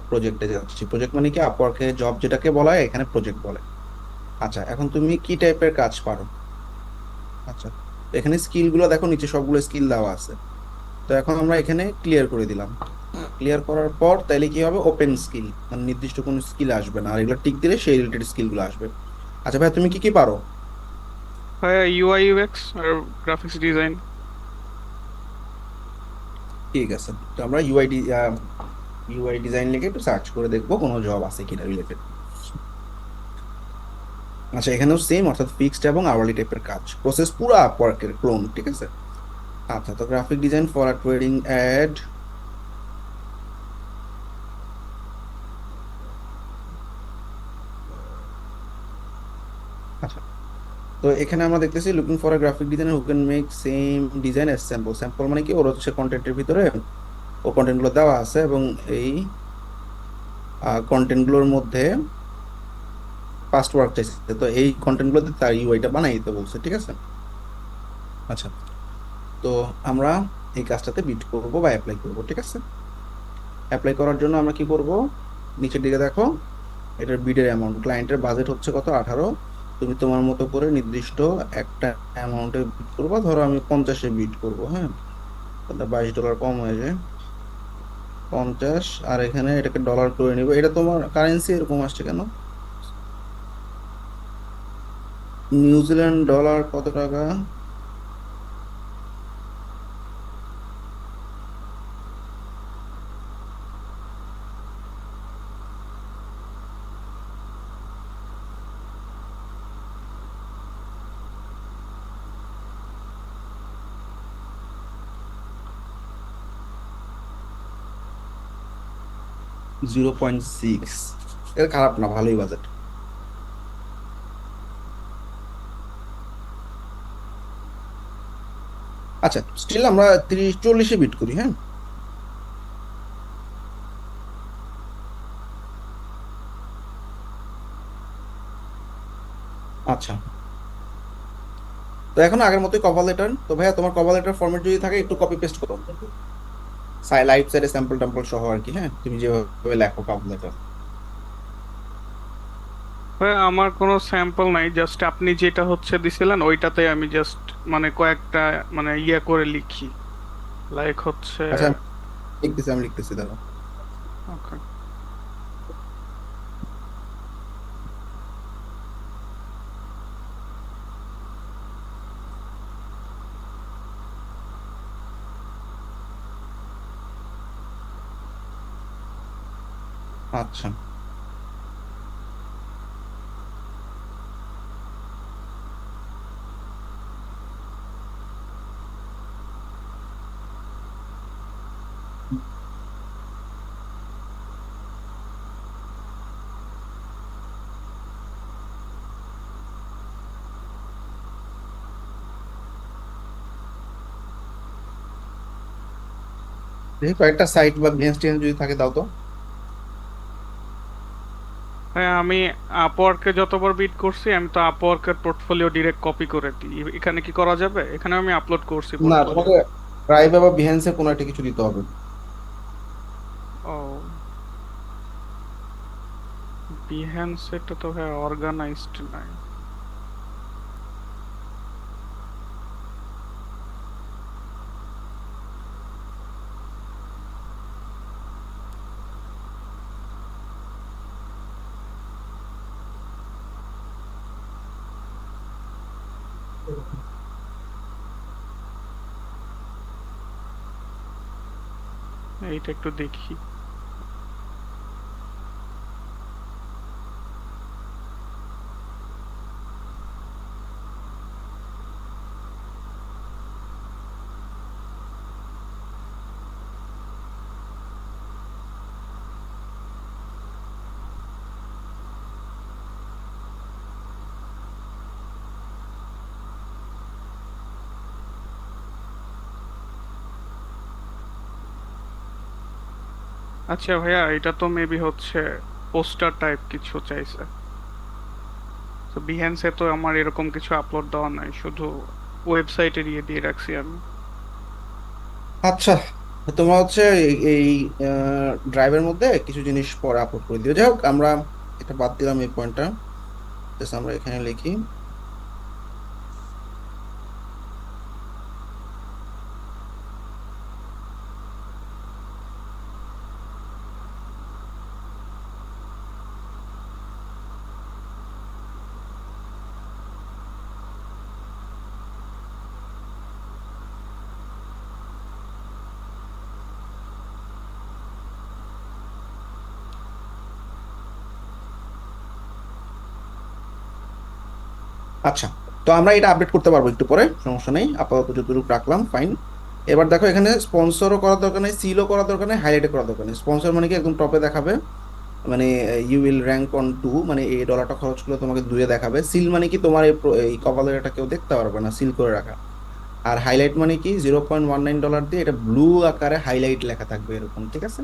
প্রজেক্টে যাচ্ছি। প্রজেক্ট মানে কি, আপওয়ার্কে জব যেটাকে বলা হয় এখানে প্রজেক্ট বলে। আচ্ছা, এখন তুমি কি টাইপের কাজ পারো? আচ্ছা, তো এখানে স্কিল গুলো দেখো, নিচে সবগুলো স্কিল দেওয়া আছে। তো এখন আমরা এখানে ক্লিয়ার করে দিলাম। ক্লিয়ার করার পর তাইলে কি হবে, ওপেন স্কিল, মানে নির্দিষ্ট কোনো স্কিল আসবে না, আর এগুলো টিক দিলে সেই রিলেটেড স্কিল গুলো আসবে। আচ্ছা ভাই, তুমি কি কি পারো? হ্যাঁ, ইউআই ইউএক্স আর গ্রাফিক্স ডিজাইন। ঠিক আছে, তো আমরা ইউআই ডিজাইন লিখে একটু সার্চ করে দেখবো কোনো জব আছে কিনা রিলেটেড। আচ্ছা, এখানেও সেম, অর্থাৎ ফিক্সড এবং আওয়ারলি টাইপের কাজ, প্রসেস পুরো আপওয়ার্কের ক্লোন, ঠিক আছে। আচ্ছা, তো graphic design for a trading ad. আচ্ছা, তো এখানে আমরা দেখতেছি looking for a graphic designer who can make same design as sample. Sample মানে কি, ওর হচ্ছে কন্টেন্টের ভিতরে ও কন্টেন্ট গুলো দেওয়া আছে, এবং এই কন্টেন্ট গুলোর মধ্যে পাস্ট ওয়ার্ক চাইছে, তো এই কন্টেন্ট গুলোতে তার ইউআইটা বানাই দিতে বলছে, ঠিক আছে। আচ্ছা, তো আমরা এই কাজটাতে বিট করব বা অ্যাপ্লাই করব, ঠিক আছে। অ্যাপ্লাই করার জন্য আমরা কি করব, নিচের দিকে দেখো, এটার বিডের অ্যামাউন্ট, ক্লায়েন্টের বাজেট হচ্ছে কত, 18। তুমি তোমার মতো করে নির্দিষ্ট একটা অ্যামাউন্টে বিট করবা, ধরো আমি 50-এ বিট করব, হ্যাঁ, তাহলে $22 কম হয়ে যায়, 50। আর এখানে এটাকে ডলার করে নিব, এটা তোমার কারেন্সি এরকম আসছে কেন? নিউজিল্যান্ড ডলার কত টাকা? 0.6। এটা খারাপ না, ভালোই বাজেট। আচ্ছা, স্টিল আমরা 30-40-এ বিট করি, হ্যাঁ। আচ্ছা, তো এখন আগের মতোই কভার লেটার। তো ভাইয়া, তোমার কভার লেটার ফরম্যাট যদি থাকে একটু কপি পেস্ট করো, লাইভ সাইডে স্যাম্পল ট্যাম্পল সহ আর কি, হ্যাঁ, তুমি যেভাবে লেখো কভার লেটার। হ্যাঁ, আমার কোনো স্যাম্পল নাই, জাস্ট আপনি যেটা হচ্ছে দিছিলেন ওইটাতে আমি জাস্ট মানে কয়েকটা মানে ইয়ে করে লিখি, লাইক হচ্ছে। আচ্ছা, আমি লিখতেছি, দাঁড়াও। ওকে। আচ্ছা, দেখি কয়েকটা সাইট বা ভিএস টিএস যদি থাকে দাও তো। হ্যাঁ, আমি আপওয়ার্কে যতবার বিট করছি আমি তো আপওয়ার্কের পোর্টফোলিও ডিরেক্ট কপি করে দিই। এখানে কি করা যাবে? এখানে আমি আপলোড করছি না, পোর্টফোলিও। তোমাকে ড্রাইভে বা বিহেন্সে কোনো একটা কিছু দিতে হবে। ও, বিহ্যান্স এটা তো হ্যাঁ অর্গানাইজড নাই। এইটা একটু দেখি। আচ্ছা ভাইয়া, এটা তো মেবি হচ্ছে পোস্টার টাইপ কিছু চাইছে। তো বিহ্যান্সে তো আমার এরকম কিছু আপলোড দেওয়া নাই, শুধু ওয়েবসাইটে দিয়ে দিয়ে রাখছি আমি। আচ্ছা, তোমরা হচ্ছে এই ড্রাইভের মধ্যে কিছু জিনিস পরে আপলোড করে দিও। যাই হোক, আমরা এটা বাদ দিলাম এই পয়েন্টটা। জাস্ট আমরা এখানে লিখি। আচ্ছা, তো আমরা এটা আপডেট করতে পারবো একটু পরে, সমস্যা নেই। আপাতত যতটুকু রাখলাম, ফাইন। এবার দেখো, এখানে স্পন্সরও করার দরকার নেই, সিলও করার দরকার নেই, হাইলাইটও করার দরকার নেই। স্পন্সর মানে কি, একদম টপে দেখাবে, মানে you will rank on to, মানে এই ডলারটা খরচ করলে তোমাকে দুয়ে দেখাবে। সিল মানে কি, তোমার এই কভার লেটারটা কেউ দেখতে পারবে না, সিল করে রাখা। আর হাইলাইট মানে কি, $0.19 দিয়ে এটা ব্লু আকারে হাইলাইট লেখা থাকবে এরকম, ঠিক আছে?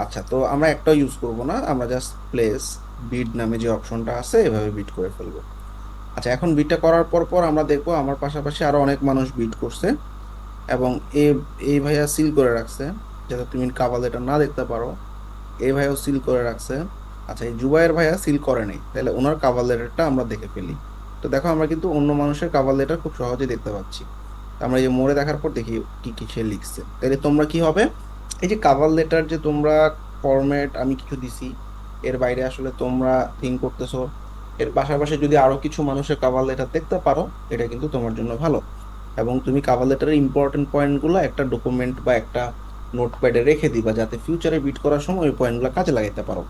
আচ্ছা, তো আমরা একটাও ইউজ করব না, আমরা জাস্ট প্লেস বিড নামে যে অপশনটা আছে এভাবে বিট করে ফেলবো। আচ্ছা, এখন বিটটা করার পর পর আমরা দেখবো আমার পাশাপাশি আরো অনেক মানুষ বিট করছে, এবং এ এই ভাইয়া সিল করে রাখছে যাতে তুমি কাভার লেটার না দেখতে পারো। এই ভাইয়াও সিল করে রাখছে। আচ্ছা, এই জুবাইয়ের ভাইয়া সিল করে নাই, তাহলে ওনার কাভার লেটারটা আমরা দেখে ফেলি। তো দেখো, আমরা কিন্তু অন্য মানুষের কাভার লেটার খুব সহজে দেখতে পাচ্ছি। তো আমরা এই যে মোড়ে দেখার পর দেখি কি কি সে লিখছে। তাহলে তোমরা কি হবে, এই যে কাভার লেটার যে তোমরা ফরম্যাট আমি কিছু দিছি, এর বাইরে আসলে তোমরা থিঙ্ক করতেছো এর পাশাপাশি যদি আরো কিছু মানুষের কাভার লেটার দেখতে পারো, এটা কিন্তু তোমার জন্য ভালো। এবং তুমি কাভার লেটারের ইম্পর্টেন্ট পয়েন্টগুলো একটা ডকুমেন্ট বা একটা নোটপ্যাডে রেখে দিবা, যাতে ফিউচারে বিট করার সময় ওই পয়েন্টগুলো কাজে লাগাইতে পারো।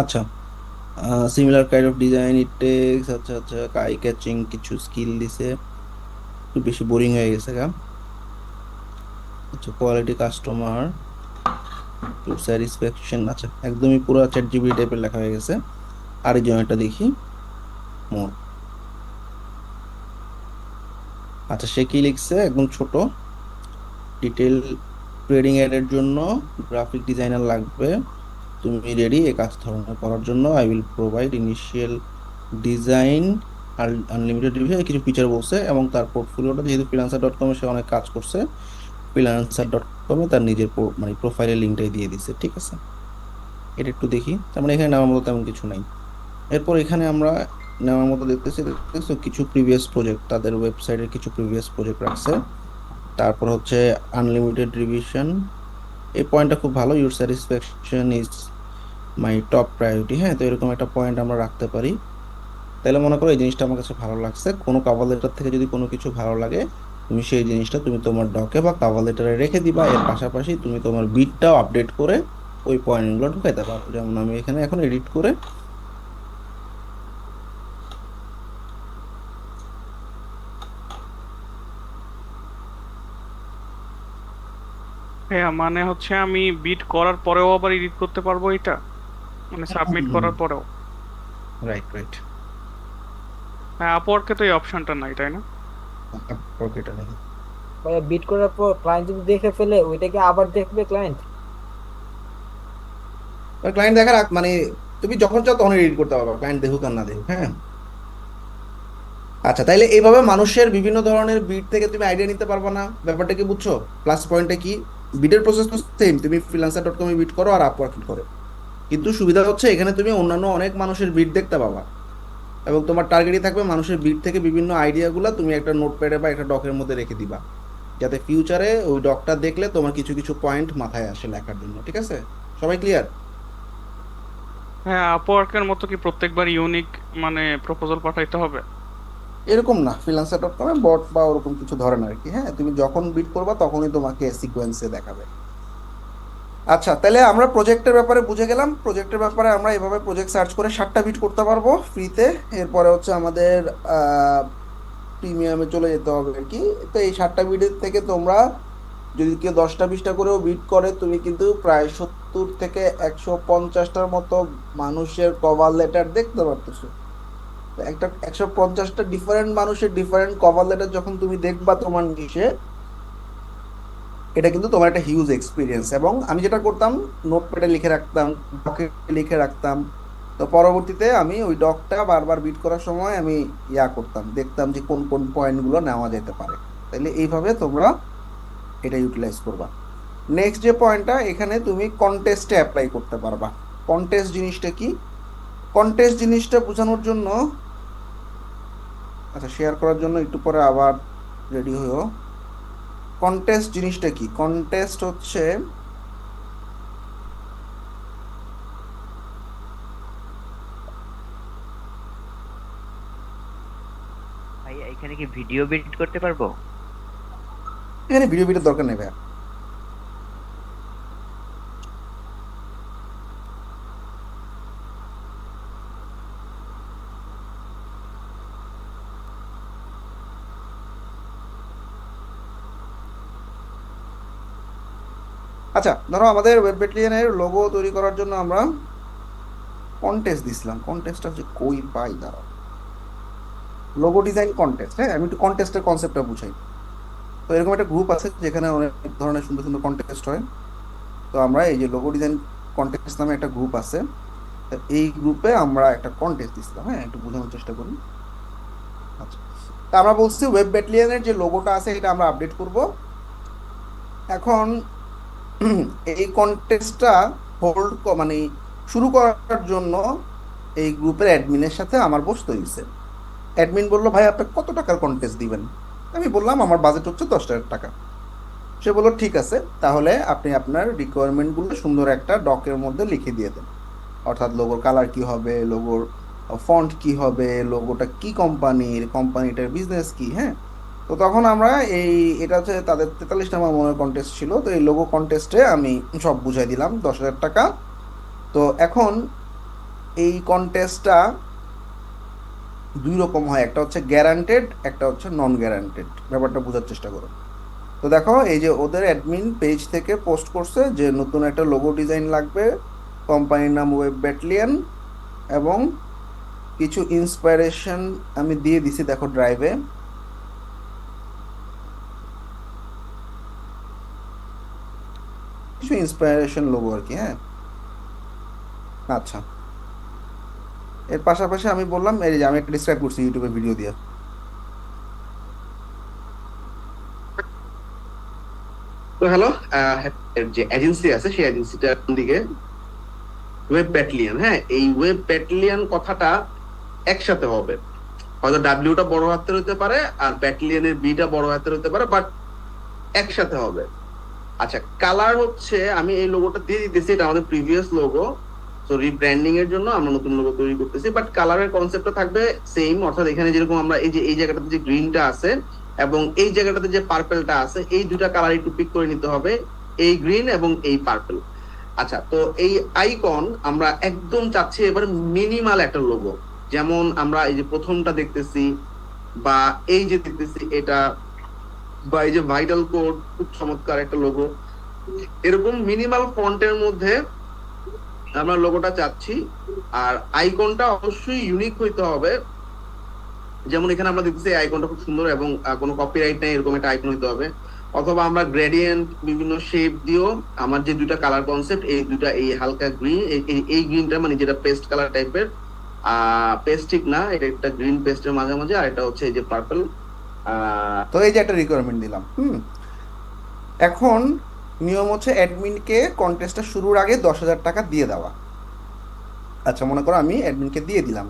আচ্ছা, similar kind of design it takes, আচ্ছা আচ্ছা, আই ক্যাচিং কিছু স্কিল দিছে, একটু বেশি বোরিং হয়ে গেছে গা। আচ্ছা, কোয়ালিটি কাস্টমার টু স্যাটিসফ্যাকশন, আচ্ছা একদমই পুরো চ্যাট জিপিটি টাইপের লেখা হয়ে গেছে। আর এই জন্যটা দেখি মোর। আচ্ছা, সে কি লিখছে, একদম ছোট, ডিটেল ট্রেডিং এর জন্য গ্রাফিক ডিজাইনার লাগবে, তুমি রেডি এই কাজ ধরনের করার জন্য, I will provide initial design আর আনলিমিটেড রিভিউ, কিছু ফিচার বলছে। এবং তার পোর্টফোলিওটা যেহেতু ফ্রিল্যান্সার.কমে সে অনেক কাজ করছে, ফ্রিল্যান্সার.কমে তার নিজের মানে প্রোফাইলের লিঙ্কটাই দিয়ে দিচ্ছে, ঠিক আছে? এটা একটু দেখি। তার মানে এখানে নেওয়ার মতো তেমন কিছু নাই। এরপর এখানে আমরা নেওয়ার মতো দেখতেছি, দেখতেছি কিছু প্রিভিয়াস প্রজেক্ট, তাদের ওয়েবসাইটের কিছু প্রিভিয়াস প্রজেক্ট রাখছে। তারপর হচ্ছে আনলিমিটেড রিভিশন, এই পয়েন্টটা খুব ভালো, your satisfaction is my top priority. হ্যাঁ, তো এরকম একটা পয়েন্ট আমরা রাখতে পারি। তাহলে মনে করো এই জিনিসটা আমার কাছে ভালো লাগছে, কোনো কাভার লেটার থেকে যদি কোনো কিছু ভালো লাগে, তুমি সেই জিনিসটা তুমি তোমার ডকে বা কাভার লেটারে রেখে দিবা। এর পাশাপাশি তুমি তোমার বিটটাও আপডেট করে ওই পয়েন্টগুলো ঢুকাইতে পারো। যেমন আমি এখানে এখন এডিট করে, হ্যাঁ, মানে হচ্ছে আমি বিট করার পরেও আবার এডিট করতে পারবো এটা, মানে সাবমিট করার পরেও? রাইট রাইট, হ্যাঁ, আপওয়ার্কে তো এই অপশনটা নাই, তাই না? ওকে, এটা নেই। ভাইয়া বিট করার পর ক্লায়েন্ট যদি দেখে ফেলে ওইটাকে আবার দেখবে ক্লায়েন্ট? ক্লায়েন্ট দেখার মানে তুমি যখন চাও তখন এডিট করতে পারবে, ক্লায়েন্ট দেখুক আর না দেখুক, হ্যাঁ। আচ্ছা, তাইলে এইভাবে মানুষের বিভিন্ন ধরনের বিট থেকে তুমি আইডিয়া নিতে পারবে না, ব্যাপারটা কি বুঝছো? প্লাস পয়েন্টটা কি, বিটের প্রসেস তো সেম, তুমি ফ্রিল্যান্সার.কমে বিট করো আর আপওয়ার্কে করো, কিন্তু সুবিধা হচ্ছে এখানে তুমি অন্যান্য অনেক মানুষের বিট দেখতে পাবা। এবং তোমার টার্গেটই থাকবে মানুষের বিট থেকে বিভিন্ন আইডিয়াগুলো তুমি একটা নোটপ্যাডে বা একটা ডকের মধ্যে রেখে দিবা, যাতে ফিউচারে ওই ডকটা দেখলে তোমার কিছু কিছু পয়েন্ট মাথায় আসে লেখার জন্য, ঠিক আছে? সবাই ক্লিয়ার? হ্যাঁ, আপওয়ার্কের মতো কি প্রত্যেকবার ইউনিক মানে প্রপোজাল পাঠাইতে হবে? এরকম না, ফ্রিল্যান্সার.কমে বট বা ওরকম কিছু ধরে না আর কি। হ্যাঁ, তুমি যখন বিট করবা তখনই তোমাকে সিকোয়েন্সে দেখাবে। আচ্ছা, তাহলে আমরা প্রজেক্টের ব্যাপারে বুঝে গেলাম। প্রজেক্টের ব্যাপারে আমরা এভাবে প্রজেক্ট সার্চ করে 7টা বিট করতে পারবো ফ্রিতে। এরপরে হচ্ছে আমাদের প্রিমিয়ামে চলে যেতে হবে আর কি। তো এই 7টা বিটের থেকে তোমরা যদি কেউ 10টা 20টা করেও বিট করে, তুমি কিন্তু প্রায় 70 থেকে 150টার মতো মানুষের কভার লেটার দেখতে পারতেছো। তো একটা 150টা ডিফারেন্ট মানুষের ডিফারেন্ট কভার লেটার যখন তুমি দেখবা তোমার নিশে, এটা কিন্তু তোমার একটা হিউজ এক্সপিরিয়েন্স। এবং আমি যেটা করতাম, নোটপ্যাডে লিখে রাখতাম, ডকে লিখে রাখতাম। তো পরবর্তীতে আমি ওই ডকটা বারবার বিট করার সময় আমি করতাম, দেখতাম যে কোন কোন পয়েন্টগুলো নেওয়া যেতে পারে। তাইলে এইভাবে তোমরা এটা ইউটিলাইজ করবা। নেক্সট যে পয়েন্টটা, এখানে তুমি কন্টেস্টে অ্যাপ্লাই করতে পারবা। কন্টেস্ট জিনিসটা কি? কন্টেস্ট জিনিসটা বোঝানোর জন্য, আচ্ছা শেয়ার করার জন্য একটু পরে আবার রেডি হইও। কন্টেস্ট জিনিসটা কি? কন্টেস্ট হচ্ছে, ভাই এখানে কি ভিডিও বিট করতে পারবো? এখানে ভিডিও ভিডিও দরকার নেই ভাইয়া। আচ্ছা ধরো আমাদের ওয়েব ব্যাটালিয়নের লোগো তৈরি করার জন্য আমরা কন্টেস্ট দিছিলাম। কন্টেস্টটা হচ্ছে কই পাই, দাঁড়াও। লোগো ডিজাইন কন্টেস্ট, হ্যাঁ আমি একটু কন্টেস্টের কনসেপ্টটা বুঝাই। তো এরকম একটা গ্রুপ আছে যেখানে অনেক ধরনের সুন্দর সুন্দর কন্টেস্ট হয়। তো আমরা এই যে লোগো ডিজাইন কন্টেস্ট নামে একটা গ্রুপ আছে, তো এই গ্রুপে আমরা একটা কন্টেস্ট দিছিলাম। হ্যাঁ একটু বোঝানোর চেষ্টা করি। আচ্ছা, তা আমরা বলছি ওয়েব ব্যাটালিয়নের যে লোগোটা আছে এটা আমরা আপডেট করব। এখন এই কন্টেস্টটা হোল্ড মানে শুরু করার জন্য এই গ্রুপের অ্যাডমিনের সাথে আমার বসতে হয়েছে। অ্যাডমিন বললো ভাই আপনি কত টাকার কন্টেস্ট দিবেন? আমি বললাম আমার বাজেট হচ্ছে 10,000 টাকা। সে বললো ঠিক আছে, তাহলে আপনি আপনার রিকোয়ারমেন্টগুলো সুন্দর একটা ডকের মধ্যে লিখে দিয়ে দেন। অর্থাৎ লোগোর কালার কি হবে, লোগোর ফন্ট কি হবে, লোগোটা কি কোম্পানির, কোম্পানিটার বিজনেস কি। হ্যাঁ, তো তখন আমরা এই, এটা হচ্ছে তাদের 43 নাম্বার মনে কন্টেস্ট ছিল, তো এই লোগো কন্টেস্টে আমি সব বুঝাই দিলাম 10,000 টাকা। তো এখন এই কন্টেস্টটা দুই রকম হয়, একটা হচ্ছে গ্যারান্টেড, একটা হচ্ছে নন গ্যারান্টেড। ব্যাপারটা বোঝার চেষ্টা করো। তো দেখো এই যে ওদের অ্যাডমিন পেজ থেকে পোস্ট করছে যে নতুন একটা লোগো ডিজাইন লাগবে, কোম্পানির নাম ওয়েব ব্যাটালিয়ন, এবং কিছু ইন্সপাইরেশন আমি দিয়ে দিছি দেখো ড্রাইভে, কিছু ইন্সপাইরেশন লোগো আর কি। হ্যাঁ আচ্ছা, এর পাশাপাশি আমি বললাম এই যে আমি একটা ডিসক্রাইব করছি ইউটিউবে ভিডিও দিয়ে। তো হ্যালো, যে এজেন্সি আছে সেই এজেন্সিটার দিকে ওয়েব ব্যাটালিয়ন। হ্যাঁ, এই ওয়েব ব্যাটালিয়ন কথাটা একসাথে হবে। হয়তো ডাব্লিউটা বড় হাতের হতে পারে আর ব্যাটালিয়নের বিটা বড় হাতের হতে পারে, বাট একসাথে হবে। আচ্ছা, কালার হচ্ছে আমি এই লোগোটা দিয়ে দিতেছি, এটা আমাদের প্রিভিয়াস লোগো। তো রিব্র্যান্ডিং এর জন্য আমরা নতুন লোগো তৈরি করতেছি, বাট কালারের কনসেপ্টটা থাকবে সেম। অর্থাৎ এখানে যেরকম আমরা এই যে এই জায়গাটাতে যে গ্রিনটা আছে এবং এই জায়গাটাতে যে পার্পেলটা আছে, এই দুটা কালার একটু পিক করে নিতে হবে, এই গ্রিন এবং এই পার্পেল। আচ্ছা, তো এই আইকন আমরা একদম চাচ্ছি এবার মিনিমাল একটা লোগো। যেমন আমরা এই যে প্রথমটা দেখতেছি বা এই যে দেখতেছি এটা, বা এই যে ভাইটাল কোড, খুব চমৎকার একটা লোগো। এরকম মিনিমাল ফন্টের মধ্যে আমরা লোগোটা চাচ্ছি। আর আইকনটা অবশ্যই ইউনিক হইতে হবে। যেমন এখানে আমরা দেখতেছি আইকনটা খুব সুন্দর এবং কোনো কপিরাইট নাই, এরকম একটা আইকন হইতে হবে। অথবা আমরা গ্রেডিয়েন্ট বিভিন্ন শেপ দিও। আমার যে দুইটা কালার কনসেপ্ট, এই দুইটা, এই হালকা গ্রিন, এই গ্রিনটা মানে যেটা পেস্ট কালার টাইপের, পেস্ট ঠিক না, এটা একটা গ্রিন পেস্টের মাঝামাঝি, আর এটা হচ্ছে এই যে পার্পল। তো এই যে একটা রিকোয়ারমেন্ট দিলাম। এখন নিয়ম হচ্ছে অ্যাডমিনকে কন্টেস্টটা শুরুর আগে 10,000 টাকা দিয়ে দেওয়া। আচ্ছা মনে করো আমি অ্যাডমিনকে দিয়ে দিলাম,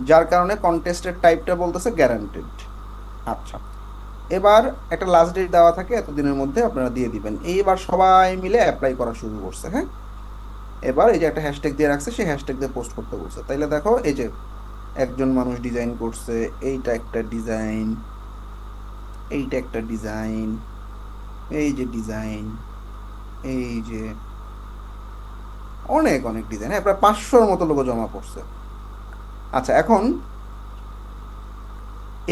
যার কারণে কন্টেস্টের টাইপটা বলতেছে গ্যারান্টেড। আচ্ছা, এবার একটা লাস্ট ডেট দেওয়া থাকে, এতদিনের মধ্যে আপনারা দিয়ে দিবেন। এইবার সবাই মিলে অ্যাপ্লাই করা শুরু করছে। হ্যাঁ, এবার এই যে একটা হ্যাশট্যাগ দিয়ে রাখছে, সেই হ্যাশট্যাগ দিয়ে পোস্ট করতে বলছে। তাইলে দেখো এই যে একজন মানুষ ডিজাইন করছে, এইটা একটা ডিজাইন, এইটা একটা ডিজাইন, এই যে ডিজাইন, এই যে অনেক অনেক ডিজাইন। হ্যাঁ, প্রায় 500-র মতো লোগো জমা পড়ছে। আচ্ছা, এখন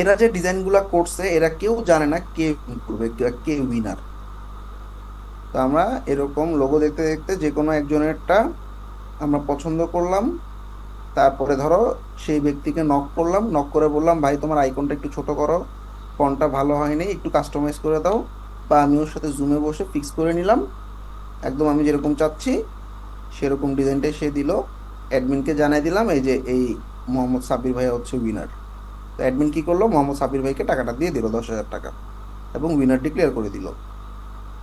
এরা যে ডিজাইনগুলো করছে এরা কেউ জানে না কে win করবে, কে উইনার। তো আমরা এরকম লোগো দেখতে দেখতে যে কোনো একজনেরটা আমরা পছন্দ করলাম, তারপরে ধরো সেই ব্যক্তিকে নক করলাম, নক করে বললাম ভাই তোমার আইকনটা একটু ছোট করো, ফন্টটা ভালো হয়নি, একটু কাস্টমাইজ করে দাও। বা আমি ওর সাথে জুমে বসে ফিক্স করে নিলাম, একদম আমি যেরকম চাচ্ছি সেরকম ডিজাইনটাই সে দিল। অ্যাডমিনকে জানাই দিলাম এই যে এই মোহাম্মদ সাব্বির ভাই হচ্ছে উইনার। তো অ্যাডমিন কি করলো, মোহাম্মদ সাব্বির ভাইকে টাকাটা দিয়ে দিল 10,000 টাকা, এবং উইনার ডিক্লেয়ার করে দিল।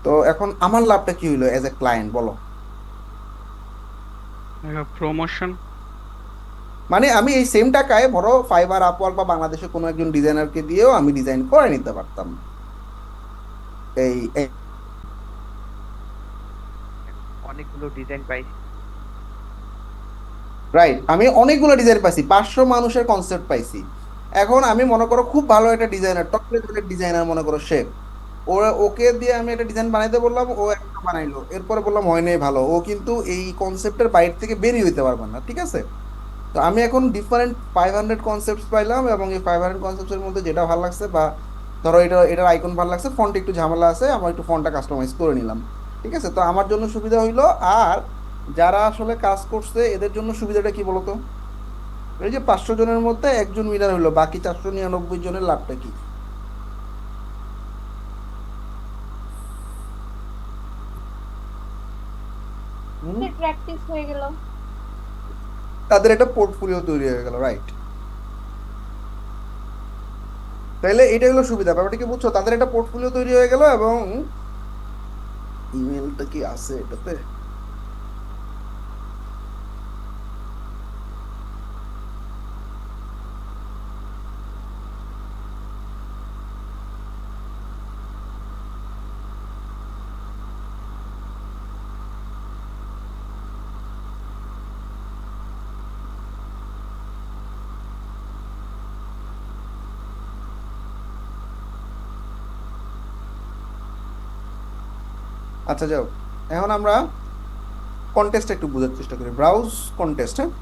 তো তো এখন আমার লাভটা কি হইলো এজ এ ক্লায়েন্ট বলো? প্রমোশন। মানে আমি এই সেম টাকায় ধরো ফাইবার, আপওয়ার্ক বা বাংলাদেশে কোনো একজন ডিজাইনারকে দিয়েও আমি ডিজাইন করে নিতে পারতাম। এই অনেকগুলো ডিজাইন পাইছি। রাইট, আমি অনেকগুলো ডিজাইন পাইছি, 500 মানুষের কনসেপ্ট পাইছি। এখন আমি মনে করো খুব ভালো একটা ডিজাইনার, টপ লেভেলের ডিজাইনার মনে করো সে, ওকে দিয়ে আমি একটা ডিজাইন বানাইতে বললাম, ও একটা বানাইলো, এরপরে বললাম হয় নাই ভালো, ও কিন্তু এই কনসেপ্টের বাইরে থেকে বেরিয়ে হইতে পারবে না, ঠিক আছে? তো আমি এখন ডিফারেন্ট 500 কনসেপ্টস পাইলাম, এবং এই 500 কনসেপ্টের মধ্যে যেটা ভালো লাগছে, বা ধরো এটার আইকন ভালো লাগছে, ফন্ট একটু ঝামেলা আছে, আমার একটু ফন্টটা কাস্টমাইজ করে নিলাম, ঠিক আছে? তো আমার জন্য সুবিধা হইলো। আর যারা আসলে কাজ করছে এদের জন্য সুবিধাটা কি বলতো? এই যে 500 জনের মধ্যে একজন উইনার হইলো, বাকি 499 জনের লাভটা কি? হুম? প্র্যাকটিস হয়ে গেল। তাদের একটা পোর্টফোলিও তৈরি হয়ে গেল, রাইট? তাইলে এটা হলো সুবিধা, ব্যাপারটা কি বুঝছো? তাদের একটা পোর্টফোলিও তৈরি হয়ে গেল, এবং ইমেলটা কি আছে এটাতে? আচ্ছা যাও, এখন আমরা কন্টেস্ট একটু বোঝার চেষ্টা করি। ব্রাউজ কন্টেস্ট, হ্যাঁ?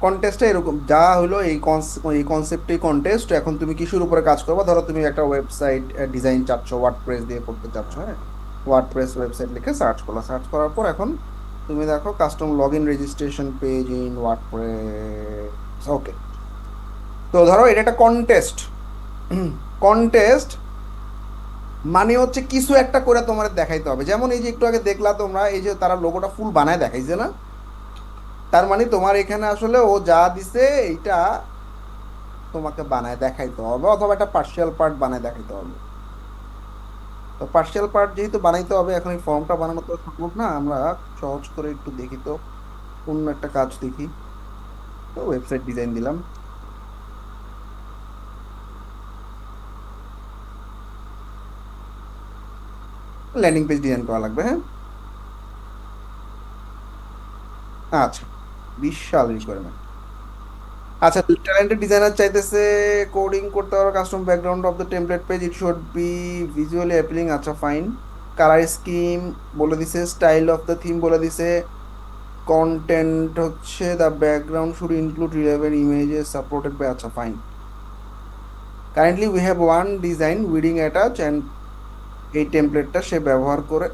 কন্টেস্টে এরকম যা হলো এই কনসেপ্টে কন্টেস্ট। এখন তুমি কিসের উপরে কাজ করবে? ধরো তুমি একটা ওয়েবসাইট ডিজাইন চাচ্ছ, ওয়ার্ডপ্রেস দিয়ে করতে চাচ্ছ, হ্যাঁ? ওয়ার্ডপ্রেস ওয়েবসাইট লিখে সার্চ করলা, সার্চ করার পর এখন তুমি দেখো custom log in registration page in WordPress, okay. তো ধরো এটা একটা কন্টেস্ট। কন্টেস্ট মানে হচ্ছে কিছু একটা করে তোমার দেখাইতে হবে। যেমন এই যে একটু আগে দেখলা তোমরা, এই যে তারা লোগোটা ফুল বানায় দেখাইছে না? তার মানে তোমার এখানে আসলে ও যা দিছে এইটা তোমাকে বানায় দেখাইতে হবে, অথবা একটা পার্শিয়াল পার্ট বানায় দেখাইতে হবে। তো পার্শিয়াল পার্ট যেহেতু বানাইতে হবে, এখন এই ফর্মটা বানানো তো সম্ভব না, আমরা সহজ করে একটু দেখি তো, অন্য একটা কাজ দেখি। তো ওয়েবসাইট ডিজাইন দিলাম, ল্যান্ডিং পেজ ডিজাইন করা লাগবে, হ্যাঁ? আচ্ছা, বিশাল রিকোয়ারমেন্ট। আচ্ছা, ট্যালেন্টেড ডিজাইনার চাইতেছে কোডিং করতে পারো, custom background of the template page, it should be visually appealing. আচ্ছা ফাইন। কালার স্কিম বলে দিছে, স্টাইল অফ দ্য থিম বলে দিছে, কন্টেন্ট হচ্ছে the background should include relevant images supported by. আচ্ছা fine. Currently we have one design wedding attach and এই টেমপ্লেটটা সে ব্যবহার করে,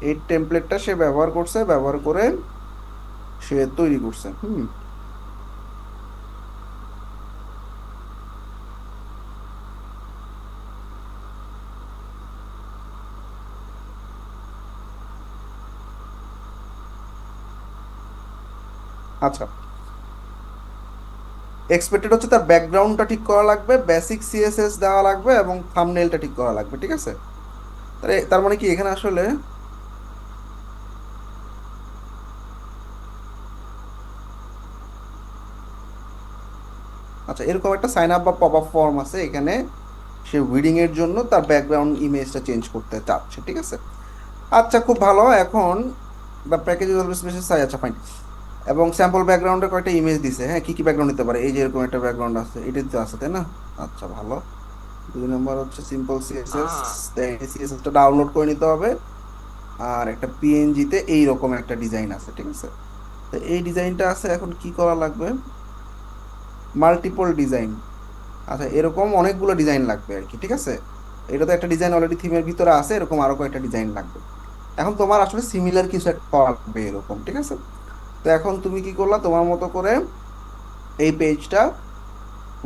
এই টেমপ্লেটটা সে ব্যবহার করছে, ব্যবহার করে সে তৈরি করছে। আচ্ছা, এক্সপেক্টেড হচ্ছে তার ব্যাকগ্রাউন্ডটা ঠিক করা লাগবে, বেসিক সিএসএস দেওয়া লাগবে, এবং থাম্বনেলটা ঠিক করা লাগবে, ঠিক আছে? তাহলে তার মানে কি এখানে আসলে আচ্ছা এরকম একটা সাইন আপ বা পপ আপ ফর্ম আছে এখানে, সে উইডিং এর জন্য তার ব্যাকগ্রাউন্ড ইমেজটা চেঞ্জ করতে চাচ্ছে, ঠিক আছে? আচ্ছা খুব ভালো। এখন the package is always special size, আচ্ছা ফাইন। এবং স্যাম্পল ব্যাকগ্রাউন্ডে কয়েকটা ইমেজ দিছে, হ্যাঁ? কি কি ব্যাকগ্রাউন্ড নিতে পারে? এই যে এরকম একটা ব্যাকগ্রাউন্ড আছে, এটাই তো আছে তাই না? আচ্ছা ভালো। 2 নম্বর হচ্ছে সিম্পল সিএসএস, সিএসএসটা ডাউনলোড করে নিতে হবে। আর একটা পিএনজিতে এইরকম একটা ডিজাইন আছে, ঠিক আছে? তো এই ডিজাইনটা আছে, এখন কি করা লাগবে? Multiple design. আচ্ছা এরকম অনেকগুলো ডিজাইন লাগবে আর কি, ঠিক আছে? এটা তো একটা ডিজাইন অলরেডি থিমের ভিতরে আছে, এরকম আরো কয়েকটা ডিজাইন লাগবে। এখন তোমার আসলে সিমিলার কিছু একটা করা লাগবে এরকম, ঠিক আছে? তো এখন তুমি কি করলা, তোমার মতো করে এই পেজটা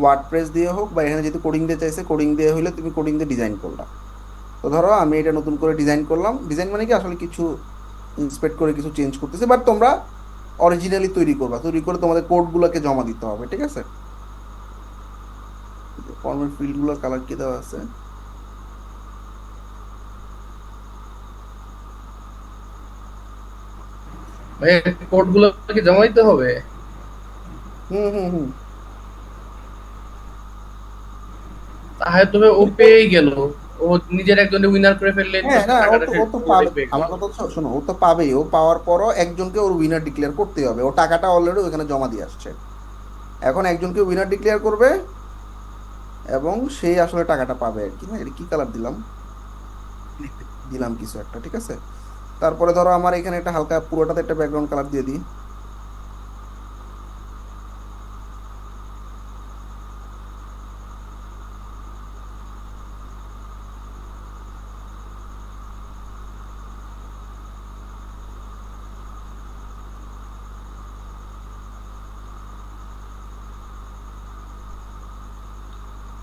ওয়ার্ডপ্রেস দিয়ে হোক, বা এখানে যেহেতু কোডিং দিয়ে চাইছে, কোডিং দিয়ে হইলে তুমি কোডিং দিয়ে ডিজাইন করলা। তো ধরো আমি এটা নতুন করে ডিজাইন করলাম, ডিজাইন মানে কি আসলে কিছু ইন্সপেক্ট করে কিছু চেঞ্জ করতেছে, বাট তোমরা অরিজিনালি তৈরি করবা, তৈরি করে তোমাদের কোডগুলোকে জমা দিতে হবে, ঠিক আছে? ফর্মের ফিল্ডগুলোর কালার কি দেওয়া আছে? ভাই কোড গুলো কি জমা দিতে হবে? হুম হুম হুম। তাহলে তবে ও পেয়েই গেল, ও নিজের একজনে উইনার করে ফেললে হ্যাঁ না, ও টাকাটা তো ও তো ও পাবে। দেখবে। আমার কথা হচ্ছে, শোনো, ও তো পাবেই। ও পাওয়ার পরও একজনকে ওর উইনার ডিক্লেয়ার করতেই হবে। ও টাকাটা অলরেডি ওখানে জমা দিয়ে আসছে, এখন একজনকে উইনার ডিক্লেয়ার করবে এবং সেই আসলে টাকাটা পাবে আর কি। হ্যাঁ, এটা কি কালার দিলাম? দিলাম কিছু একটা, ঠিক আছে। তারপরে ধরো আমার এখানে একটা হালকা পুরোটাতে একটা ব্যাকগ্রাউন্ড কালার দিয়ে দিই।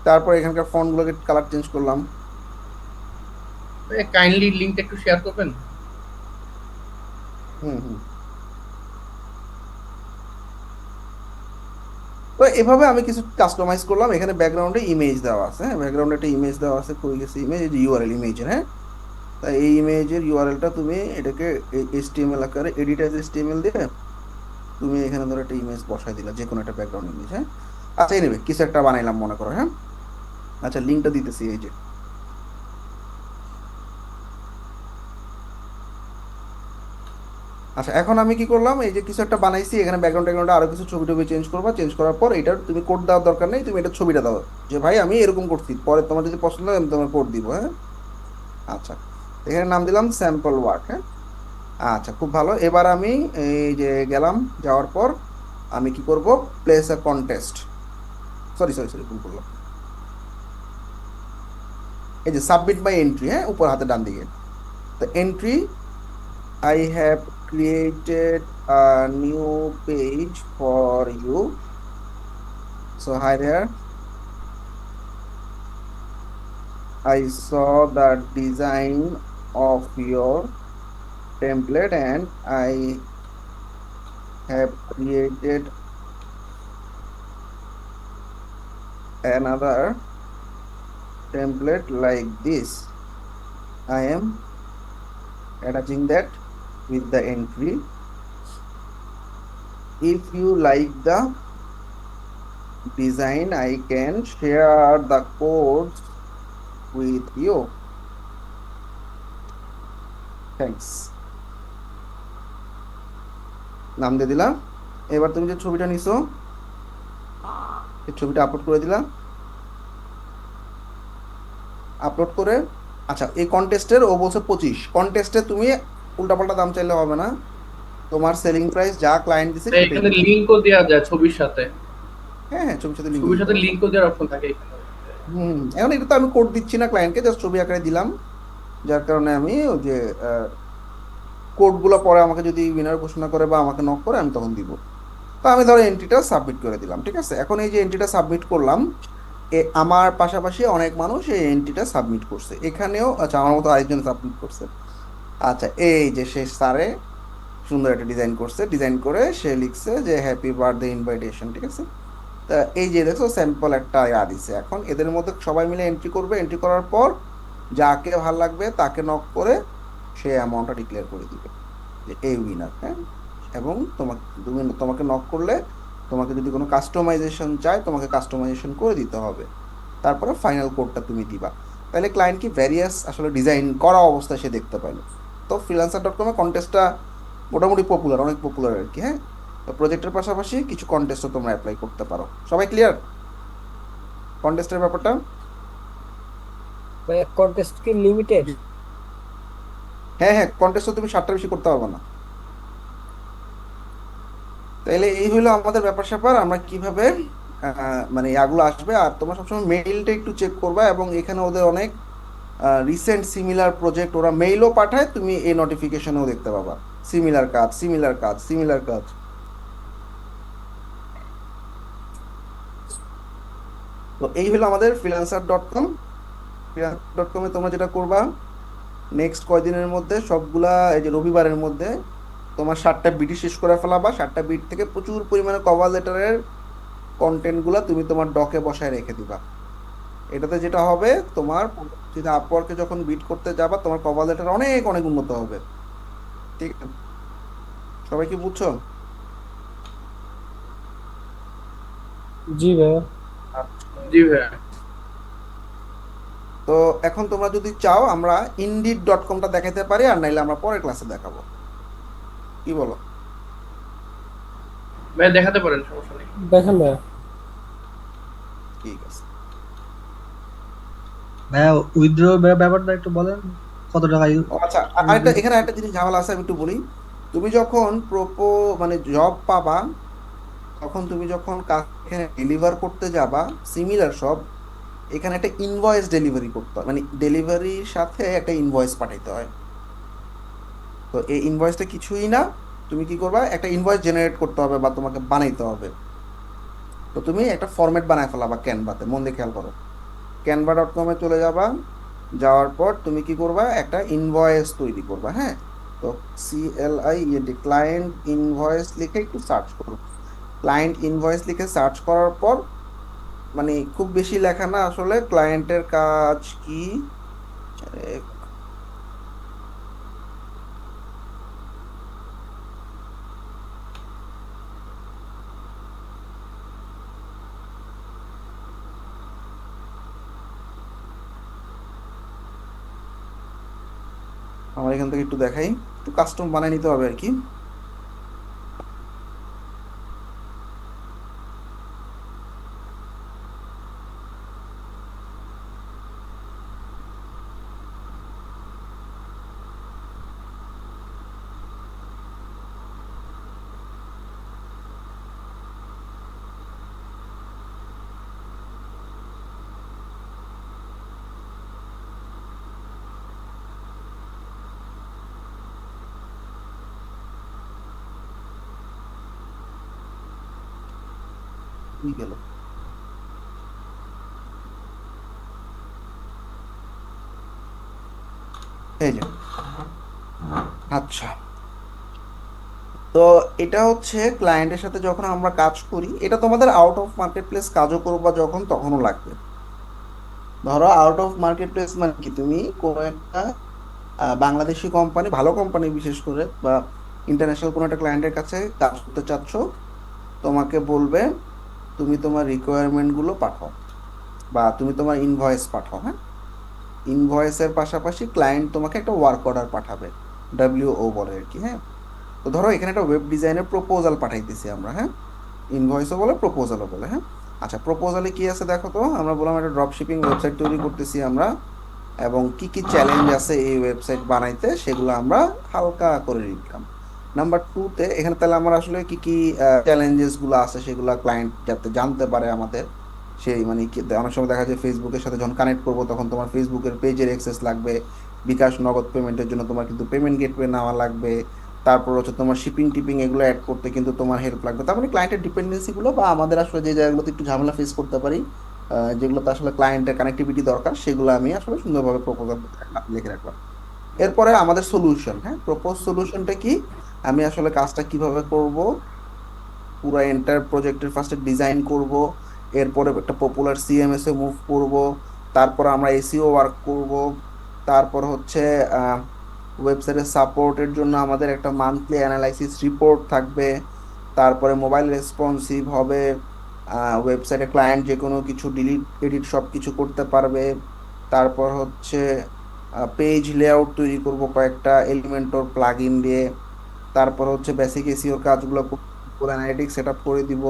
তারপর এখানকার ফন্ট গুলোকে কালার চেঞ্জ করলাম। কাইন্ডলি লিংকটা একটু শেয়ার করবেন। হুম হুম। তো এভাবে আমি কিছু কাস্টমাইজ করলাম। এখানে ব্যাকগ্রাউন্ডে ইমেজ দেওয়া আছে, হ্যাঁ, ব্যাকগ্রাউন্ডে একটা ইমেজ দেওয়া আছে, কই গেছে ইমেজ? এই যে ইউআরএল ইমেজের, হ্যাঁ। তাই এই ইমেজের ইউআরএলটা তুমি এটাকে এইচটিএমএল আকারে এডিট অ্যাজ এইচটিএমএল দিয়ে তুমি এখানে ধরো একটা ইমেজ বসাই দিলা, যে কোনো একটা ব্যাকগ্রাউন্ড ইমেজ, হ্যাঁ। আচ্ছা, এই নেবে কিছু একটা বানাইলাম মনে করো, হ্যাঁ। আচ্ছা, লিঙ্কটা দিতেছি, এই যে। আচ্ছা, এখন আমি কি করলাম, এই যে কিছু একটা বানাইছি, এখানে ব্যাকগ্রাউন্ড ট্যাকগ্রাউন্ডে আরো কিছু ছবি টবি চেঞ্জ করবা। চেঞ্জ করার পর এটার তুমি কোড দেওয়ার দরকার নেই, তুমি এটা ছবিটা দাও যে ভাই আমি এরকম করছি, পরে তোমার যদি পছন্দ হয় আমি তোমার কোড দিব, হ্যাঁ। আচ্ছা, এখানে নাম দিলাম স্যাম্পল ওয়ার্ক, হ্যাঁ। আচ্ছা, খুব ভালো। এবার আমি এই যে গেলাম, যাওয়ার পর আমি কি করব, প্লেস আ কন্টেস্ট। সরি সরি সরি, ভুল করলাম। এই যে সাবমিট বাই এন্ট্রি, হ্যাঁ, উপর হাতে ডান দিকে। তো entry, I have created a new page for you. So hi there. I saw the design of your template and I have created another template like this. I am attaching that with the entry. If you like the design, I can share the codes with you. Thanks. নাম দিয়ে দিলাম। এবার তুমি যে ছবিটা নিছো, এই ছবিটা আপলোড করে দিলাম। আপলোড করে, আচ্ছা, এই কন্টেস্টের ও বলছে 25। কন্টেস্টে তুমি উল্টাপাল্টা দাম চাইলে হবে না, তোমার সেলিং প্রাইস যা ক্লায়েন্ট দিছে সেটাই এখানে দিতে হবে। লিংকও দেওয়া যায় ছবির সাথে। হ্যাঁ হ্যাঁ, ছবির সাথে লিঙ্ক ছবির দিতে সাথে হবে। লিংকও দেওয়ার অপশন থাকে এখানে। এখন এটা তো আমি কোড দিচ্ছি না ক্লায়েন্টকে, জাস্ট ছবি আকারে দিলাম। যার কারণে আমি ওই যে কোডগুলো পরে আমাকে যদি উইনার ঘোষণা করে বা আমাকে নক করে আমি তখন দিব। তো আমি ধরো এন্ট্রিটা সাবমিট করে দিলাম, ঠিক আছে। এখন এই যে এন্ট্রিটা সাবমিট করলাম, আমার পাশাপাশি অনেক মানুষ এই এন্ট্রিটা সাবমিট করছে এখানেও। আচ্ছা, আমার মতো আরেকজন সাবমিট করছে। আচ্ছা, এই যে সে স্যারে সুন্দর একটা ডিজাইন করছে, ডিজাইন করে সে লিখছে যে হ্যাপি বার্থডে ইনভাইটেশন, ঠিক আছে। তা এই যে দেখো স্যাম্পল একটা দিছে। এখন এদের মধ্যে সবাই মিলে এন্ট্রি করবে। এন্ট্রি করার পর যাকে ভাল লাগবে তাকে নক করে সে অ্যামাউন্টটা ডিক্লেয়ার করে দিবে যে এই উইনার, হ্যাঁ। এবং তোমাকে নক করলে তোমাকে যদি কোনো কাস্টমাইজেশন চায় তোমাকে কাস্টমাইজেশন করে দিতে হবে। তারপরে ফাইনাল কোডটা তুমি দিবা। তাহলে ক্লায়েন্ট কি ভ্যারিয়াস আসলে ডিজাইন করা অবস্থায় সে দেখতে পাইলো। তো freelancer.com এ কন্টেস্টটা মোটামুটি পপুলার, অনেক পপুলার আর কি, হ্যাঁ। তো প্রজেক্টের পাশাপাশি কিছু কন্টেস্টও তোমরা অ্যাপ্লাই করতে পারো। সবাই ক্লিয়ার কন্টেস্টের ব্যাপারটা? ভাই কন্টেস্ট কি লিমিটেড? হ্যাঁ হ্যাঁ, কন্টেস্টও তুমি 7টার বেশি করতে পারবে না। তাইলে এই হলো আমাদের ব্যাপার স্যাপার, আমরা কিভাবে মানে এগুলো আসবে। আর তোমরা সবসময় মেইলটা একটু চেক করবা, এবং এখানে ওদের অনেক রিসেন্ট সিমিলার প্রজেক্ট ওরা মেইলও পাঠায়, তুমি এই নোটিফিকেশনেও দেখতে পাবা সিমিলার কাজ সিমিলার কাজ সিমিলার কাজ। তো এই হলো আমাদের freelancer.com। freelancer.com-এ তোমরা যেটা করবা, নেক্সট কয়দিনের মধ্যে সবগুলা, এই যে রবিবারের মধ্যে তোমার 7টা বিট শেষ করে ফেলাবা। 7টা বিট থেকে প্রচুর পরিমাণে কভার লেটারের কন্টেন্টগুলো তুমি তোমার ডকে বসায় রেখে দিবা। এটাতে যেটা হবে, তোমার পরবর্তীতে আপওয়ার্কে যখন বিট করতে যাবা তোমার কভার লেটার অনেক অনেক উন্নত হবে। ঠিক আছে? সবাই কি বুঝছো? জি ভাইয়া। জি ভাইয়া। তো এখন তোমরা যদি চাও আমরা indeed.com-টা দেখাতে পারি, আর নাইলে আমরা পরের ক্লাসে দেখাবো, কি বলো? ভাইয়া দেখাতে পারেন, সমস্যা নেই। দেখেন ভাইয়া। ঠিক আছে। ভাইয়া উইথড্র ব্যাপারটা একটু বলেন, কত টাকা ও আচ্ছা, আরেকটা এখানে একটা জিনিস ঝামেলা আছে, আমি একটু বলি। তুমি যখন মানে জব পাবা, তখন তুমি যখন কাজ এখানে ডেলিভার করতে যাবা, সিমিলার সব, এখানে একটা ইনভয়েস ডেলিভারি করতে হয়, মানে ডেলিভারির সাথে একটা ইনভয়েস পাঠাইতে হয়। তো এই ইনভয়েসটা কিছুই না, তুমি কি করবা, একটা ইনভয়েস জেনারেট করতে হবে বা তোমাকে বানাইতে হবে। তো তুমি একটা ফরম্যাট বানায় ফেলাবা ক্যানভাতে, মন দিয়ে খেয়াল করো। canva.com-এ চলে যাবা, যাওয়ার পর তুমি কি করবা, একটা ইনভয়েস তৈরি করবা। হ্যাঁ, তো ক্লায়েন্ট ইনভয়েস লিখে একটু সার্চ করো। ক্লায়েন্ট ইনভয়েস লিখে সার্চ করার পর, মানে খুব বেশি লেখা না আসলে, ক্লায়েন্টের কাজ কি, আরে, আমার এখান থেকে একটু দেখাই, একটু কাস্টম বানিয়ে নিতে হবে আর কি। কি গেল, এই যে, আচ্ছা। তো এটা হচ্ছে ক্লায়েন্টের সাথে যখন আমরা কাজ করি, এটা তোমাদের আউট অফ মার্কেট প্লেস কাজও করবা যখন, তখনও লাগবে। ধরো আউট অফ মার্কেট প্লেস মানে কি, তুমি কোনো একটা বাংলাদেশি কোম্পানি, ভালো কোম্পানি বিশেষ করে, বা ইন্টারন্যাশনাল কোনো একটা ক্লায়েন্টের কাছে কাজ করতে চাচ্ছ, তোমাকে বলবে তুমি তোমার রিকোয়ারমেন্ট গুলো পাঠাও, বা তুমি তোমার ইনভয়েস পাঠাও। হ্যাঁ, ইনভয়েসের পাশাপাশি ক্লায়েন্ট তোমাকে একটা ওয়ার্ক অর্ডার পাঠাবে, WO বলে আর কি। হ্যাঁ, তো ধরো এখানে একটা ওয়েব ডিজাইনের প্রপোজাল পাঠাইতেছি আমরা। হ্যাঁ, ইনভয়েসও বলে, প্রপোজালও বলে। হ্যাঁ, আচ্ছা, প্রপোজালে কি আছে দেখো তো, আমরা বললাম একটা ড্রপ শিপিং ওয়েবসাইট তৈরি করতেছি আমরা, এবং কি কি চ্যালেঞ্জ আছে এই ওয়েবসাইট বানাইতে সেগুলো আমরা হালকা করে লিখলাম। নাম্বার 2-তে এখানে তাহলে আমরা আসলে কি কি চ্যালেঞ্জেস গুলো আছে সেগুলো ক্লায়েন্ট যাতে জানতে পারে আমাদের, সেই মানে অনেক সময় দেখা যায় ফেসবুকের সাথে যখন কানেক্ট করবো তখন তোমার ফেসবুকের পেজের অ্যাক্সেস লাগবে, বিকাশ নগদ পেমেন্টের জন্য তোমার কিন্তু পেমেন্ট গেটওয়ে নেওয়া লাগবে, তারপর হচ্ছে তোমার শিপিং টিপিং এগুলো অ্যাড করতে কিন্তু তোমার হেল্প লাগবে। তার মানে ক্লায়েন্টের ডিপেন্ডেন্সি গুলো, বা আমাদের আসলে যে জায়গাগুলোতে একটু ঝামেলা ফেস করতে পারি, যেগুলোতে আসলে ক্লায়েন্টের কানেক্টিভিটি দরকার, সেগুলো আমি আসলে সুন্দরভাবে প্রপোজাল লিখে রাখলাম। এরপরে আমাদের সলিউশন, হ্যাঁ, প্রপোজ সলিউশনটা কি, আমি আসলে কাজটা কিভাবে করব, পুরো এন্টার প্রজেক্টের ফার্স্টে ডিজাইন করব, এরপরে একটা পপুলার CMS এ মুভ করব, তারপর আমরা SEO ওয়ার্ক করব, তারপর হচ্ছে ওয়েবসাইটের সাপোর্টের জন্য আমাদের একটা মান্থলি অ্যানালাইসিস রিপোর্ট থাকবে, তারপরে মোবাইল রেসপন্সিভ হবে, ওয়েবসাইটে ক্লায়েন্ট যে কোনো কিছু ডিলিট এডিট সব কিছু করতে পারবে, তারপর হচ্ছে পেজ লেআউট তৈরি করব কয়েকটা এলিমেন্টর প্লাগ ইন দিয়ে, তারপর হচ্ছে বেসিক এসিওর কাজগুলো পুরো অ্যানালিটিক্স সেট আপ করে দিব,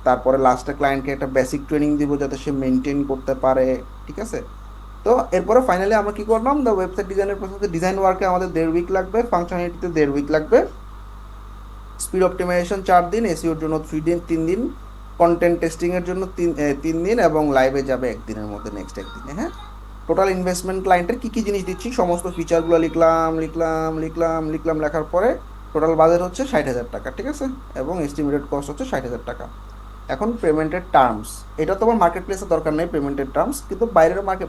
তারপরে লাস্টে ক্লায়েন্টকে একটা বেসিক ট্রেনিং দিব যাতে সে মেনটেন করতে পারে। ঠিক আছে? তো এরপরে ফাইনালি আমরা কি করলাম, দ্য ওয়েবসাইট ডিজাইনের প্রসেসে ডিজাইন ওয়ার্কে আমাদের 1.5 উইক লাগবে, ফাংশনালিটিতে 1.5 উইক লাগবে, স্পিড অপটিমাইজেশন 4 দিন, এসইওর জন্য 3 দিন, 3 দিন, কন্টেন্ট টেস্টিং এর জন্য 3 দিন, এবং লাইভে যাবে একদিনের মধ্যে, নেক্সট একদিনে। হ্যাঁ, টোটাল ইনভেস্টমেন্ট ক্লায়েন্টের কি কি জিনিস দিচ্ছি সমস্ত ফিচারগুলো লিখলাম লিখলাম লিখলাম লিখলাম, লেখার পরে টোটাল বাজেট হচ্ছে 60,000 টাকা। ঠিক আছে, এবং এস্টিমেটেড কস্ট হচ্ছে 60,000 টাকা। এখন পেমেন্টের টার্মস, এটা তোমার মার্কেট প্লেসে দরকার নেই পেমেন্টের টার্মস, কিন্তু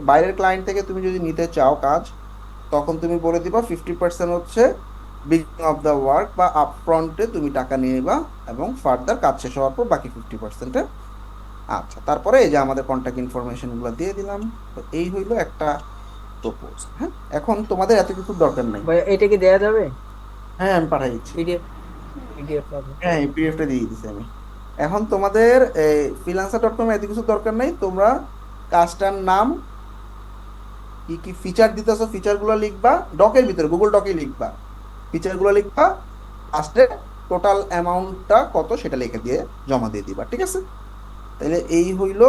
বাইরের ক্লায়েন্ট থেকে তুমি যদি নিতে চাও কাজ, তখন তুমি বলে দিবা 50% হচ্ছে বিগিনিং অফ দ্য ওয়ার্ক বা আপফ্রন্টে তুমি টাকা নিয়ে নিবা, এবং ফার্দার কাজ শেষ হওয়ার পর বাকি 50%-এ আচ্ছা, তারপরে এই যে আমাদের কন্ট্যাক্ট ইনফরমেশন গুলো দিয়ে দিলাম। তো এই হইলো একটা প্রপোজ। হ্যাঁ, এখন তোমাদের এত কিছু দরকার নাই। ভাই এটা কি দেয়া যাবে? হ্যাঁ, আমি পাঠাই দিচ্ছি। পিডিএফ, পিডিএফ পাবো। হ্যাঁ, এই পিডিএফটা দিয়ে দিচ্ছি আমি। এখন তোমাদের এই freelancer.com এত কিছু দরকার নাই। তোমরা কাজটার নাম, কি কি ফিচার দিতেছো, ফিচার গুলো লিখবা ডকের ভিতরে, গুগল ডকে লিখবা, ফিচার গুলো লিখবা, লাস্টে টোটাল অ্যামাউন্টটা কত সেটা লিখে দিয়ে জমা দিয়ে দিবা, ঠিক আছে? তাহলে এই হইলো,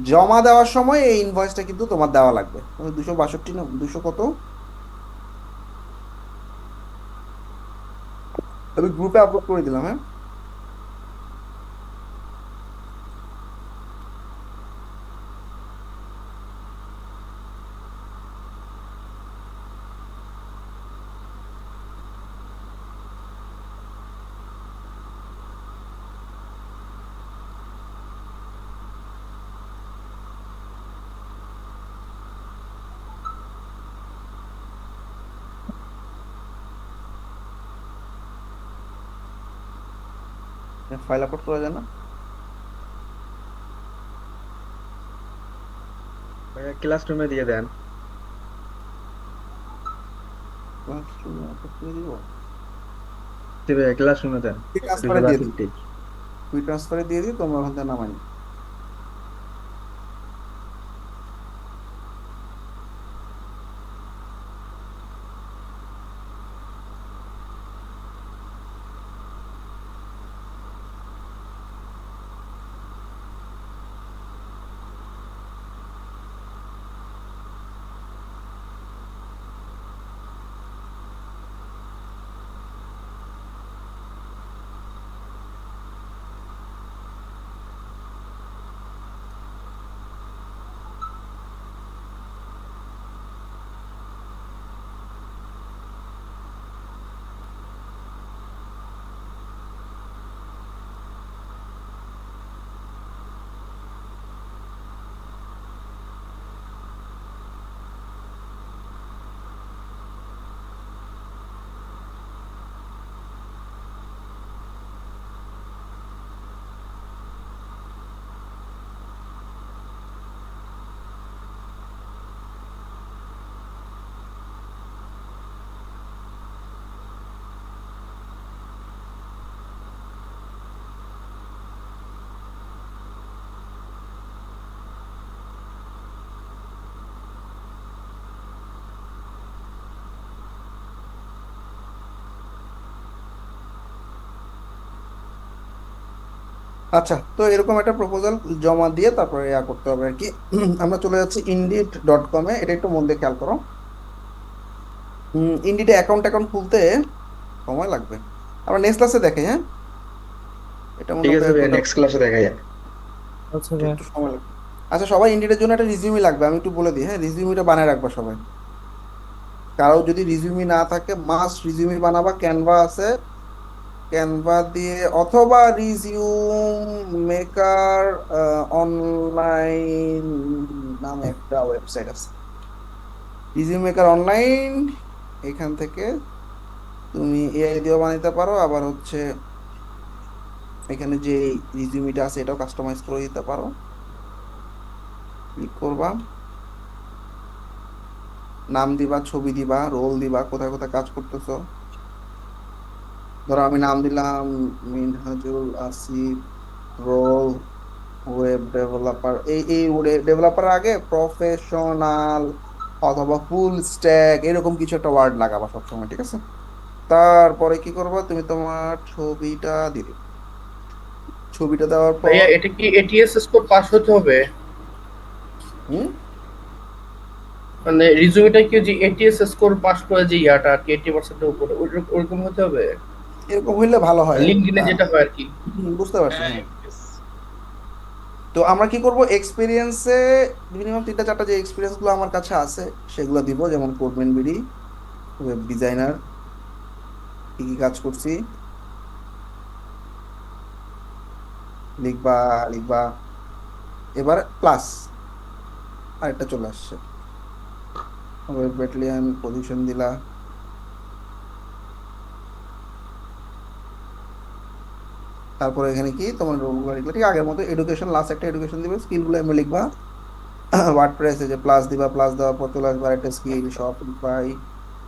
জমা দেওয়ার সময় এই ইনভয়েসটা কিন্তু তোমার দেওয়া লাগবে। 262 না 200 কত, আমি গ্রুপে আপলোড করে দিলাম। হ্যাঁ, ফাইল আপলোড করা যায় না? ক্লাসরুমে দিয়ে দেন। আপলোড করে দিব, দিবে ক্লাসরুমে দেন। ট্রান্সফারে দিয়ে দিই, কুইক ট্রান্সফারে দিয়ে দিই, তোমরা ওখান থেকে নামাই নিও। আচ্ছা, তো এরকম একটা প্রপোজাল জমা দিয়ে তারপরে ইয়া করতে হবে আর কি। আমরা চলে যাচ্ছি indeed.com-এ। এটা একটু মন দিয়ে খেয়াল করো। ইন্ডিডে অ্যাকাউন্ট অ্যাকাউন্ট খুলতে সময় লাগবে। আমরা নেক্সট ক্লাসে দেখে, হ্যাঁ, এটা মনে ঠিক হয় আছে ভাই, total নেক্সট ক্লাসে দেখা যায়। আচ্ছা ভাই। একটু সময় লাগবে। আচ্ছা, সবাই ইন্ডিডের জন্য একটা রিজিউমি লাগবে, আমি একটু বলে দিই। হ্যাঁ, রিজিউমিটা বানায় রাখবা সবাই। কারো যদি রিজিউমি না থাকে, মাস্ট রিজিউমি বানাবা। ক্যানভা আছে, ক্যানভা দিয়ে, অথবা রিজিউম মেকার অনলাইন নামে একটা ওয়েবসাইট আছে, রিজিউম মেকার অনলাইন। এখান থেকে তুমি এআই দিয়েও বানাইতে পারো, আবার হচ্ছে এখানে যে রিজিউমিটা আছে এটাও কাস্টমাইজ করে দিতে পারো। ক্লিক করবা, নাম দিবা, ছবি দিবা, রোল দিবা, কোথায় কোথায় কাজ করতেছো। ধরো আমি নাম দিলাম Minhajul Asif, role web developer. এই ওয়েব ডেভেলপার আগে প্রফেশনাল অথবা ফুল স্ট্যাক এরকম কিছু একটা ওয়ার্ড লাগাবা সবসময়, ঠিক আছে? তারপরে কি করবা, তুমি তোমার ছবিটা দিবে। ছবিটা দেওয়ার ভাইয়া পর এটা কি এটিএস স্কোর পাস হতে হবে? হুম, মানে রিজুমিটা কি যে এটিএস স্কোর পাস করে যে ইয়াটা আর কি 80% এর উপরে ওরকম হতে হবে? এরকম হইলে ভালো হয়। লিঙ্কডইনে যেটা হয় আর কি। বুঝতে পারছি, হ্যাঁ। তো আমরা কি করব, এক্সপিরিয়েন্সে মিনিমাম 3-4টা যে এক্সপিরিয়েন্স গুলো আমার কাছে আছে সেগুলো দিব, যেমন কোডম্যান বিডি, ওয়েব ডিজাইনার, কি কি কাজ করছি লিখবা লিখবা। এবার প্লাস আরেকটা চলে আসছে, ওয়েব ব্যাটালিয়ন পজিশন দিলা, তারপরে এখানে কি তোমার রোলগুলো লিখলে ঠিক আগের মতো এডুকেশন, লাস্ট একটা এডুকেশন দিবে, স্কিলগুলো এমনি লিখবা। ওয়ার্ডপ্রেসে যে প্লাস দিবা, প্লাস দেওয়ার পর চলে আসবে একটা স্কিল, শপিফাই,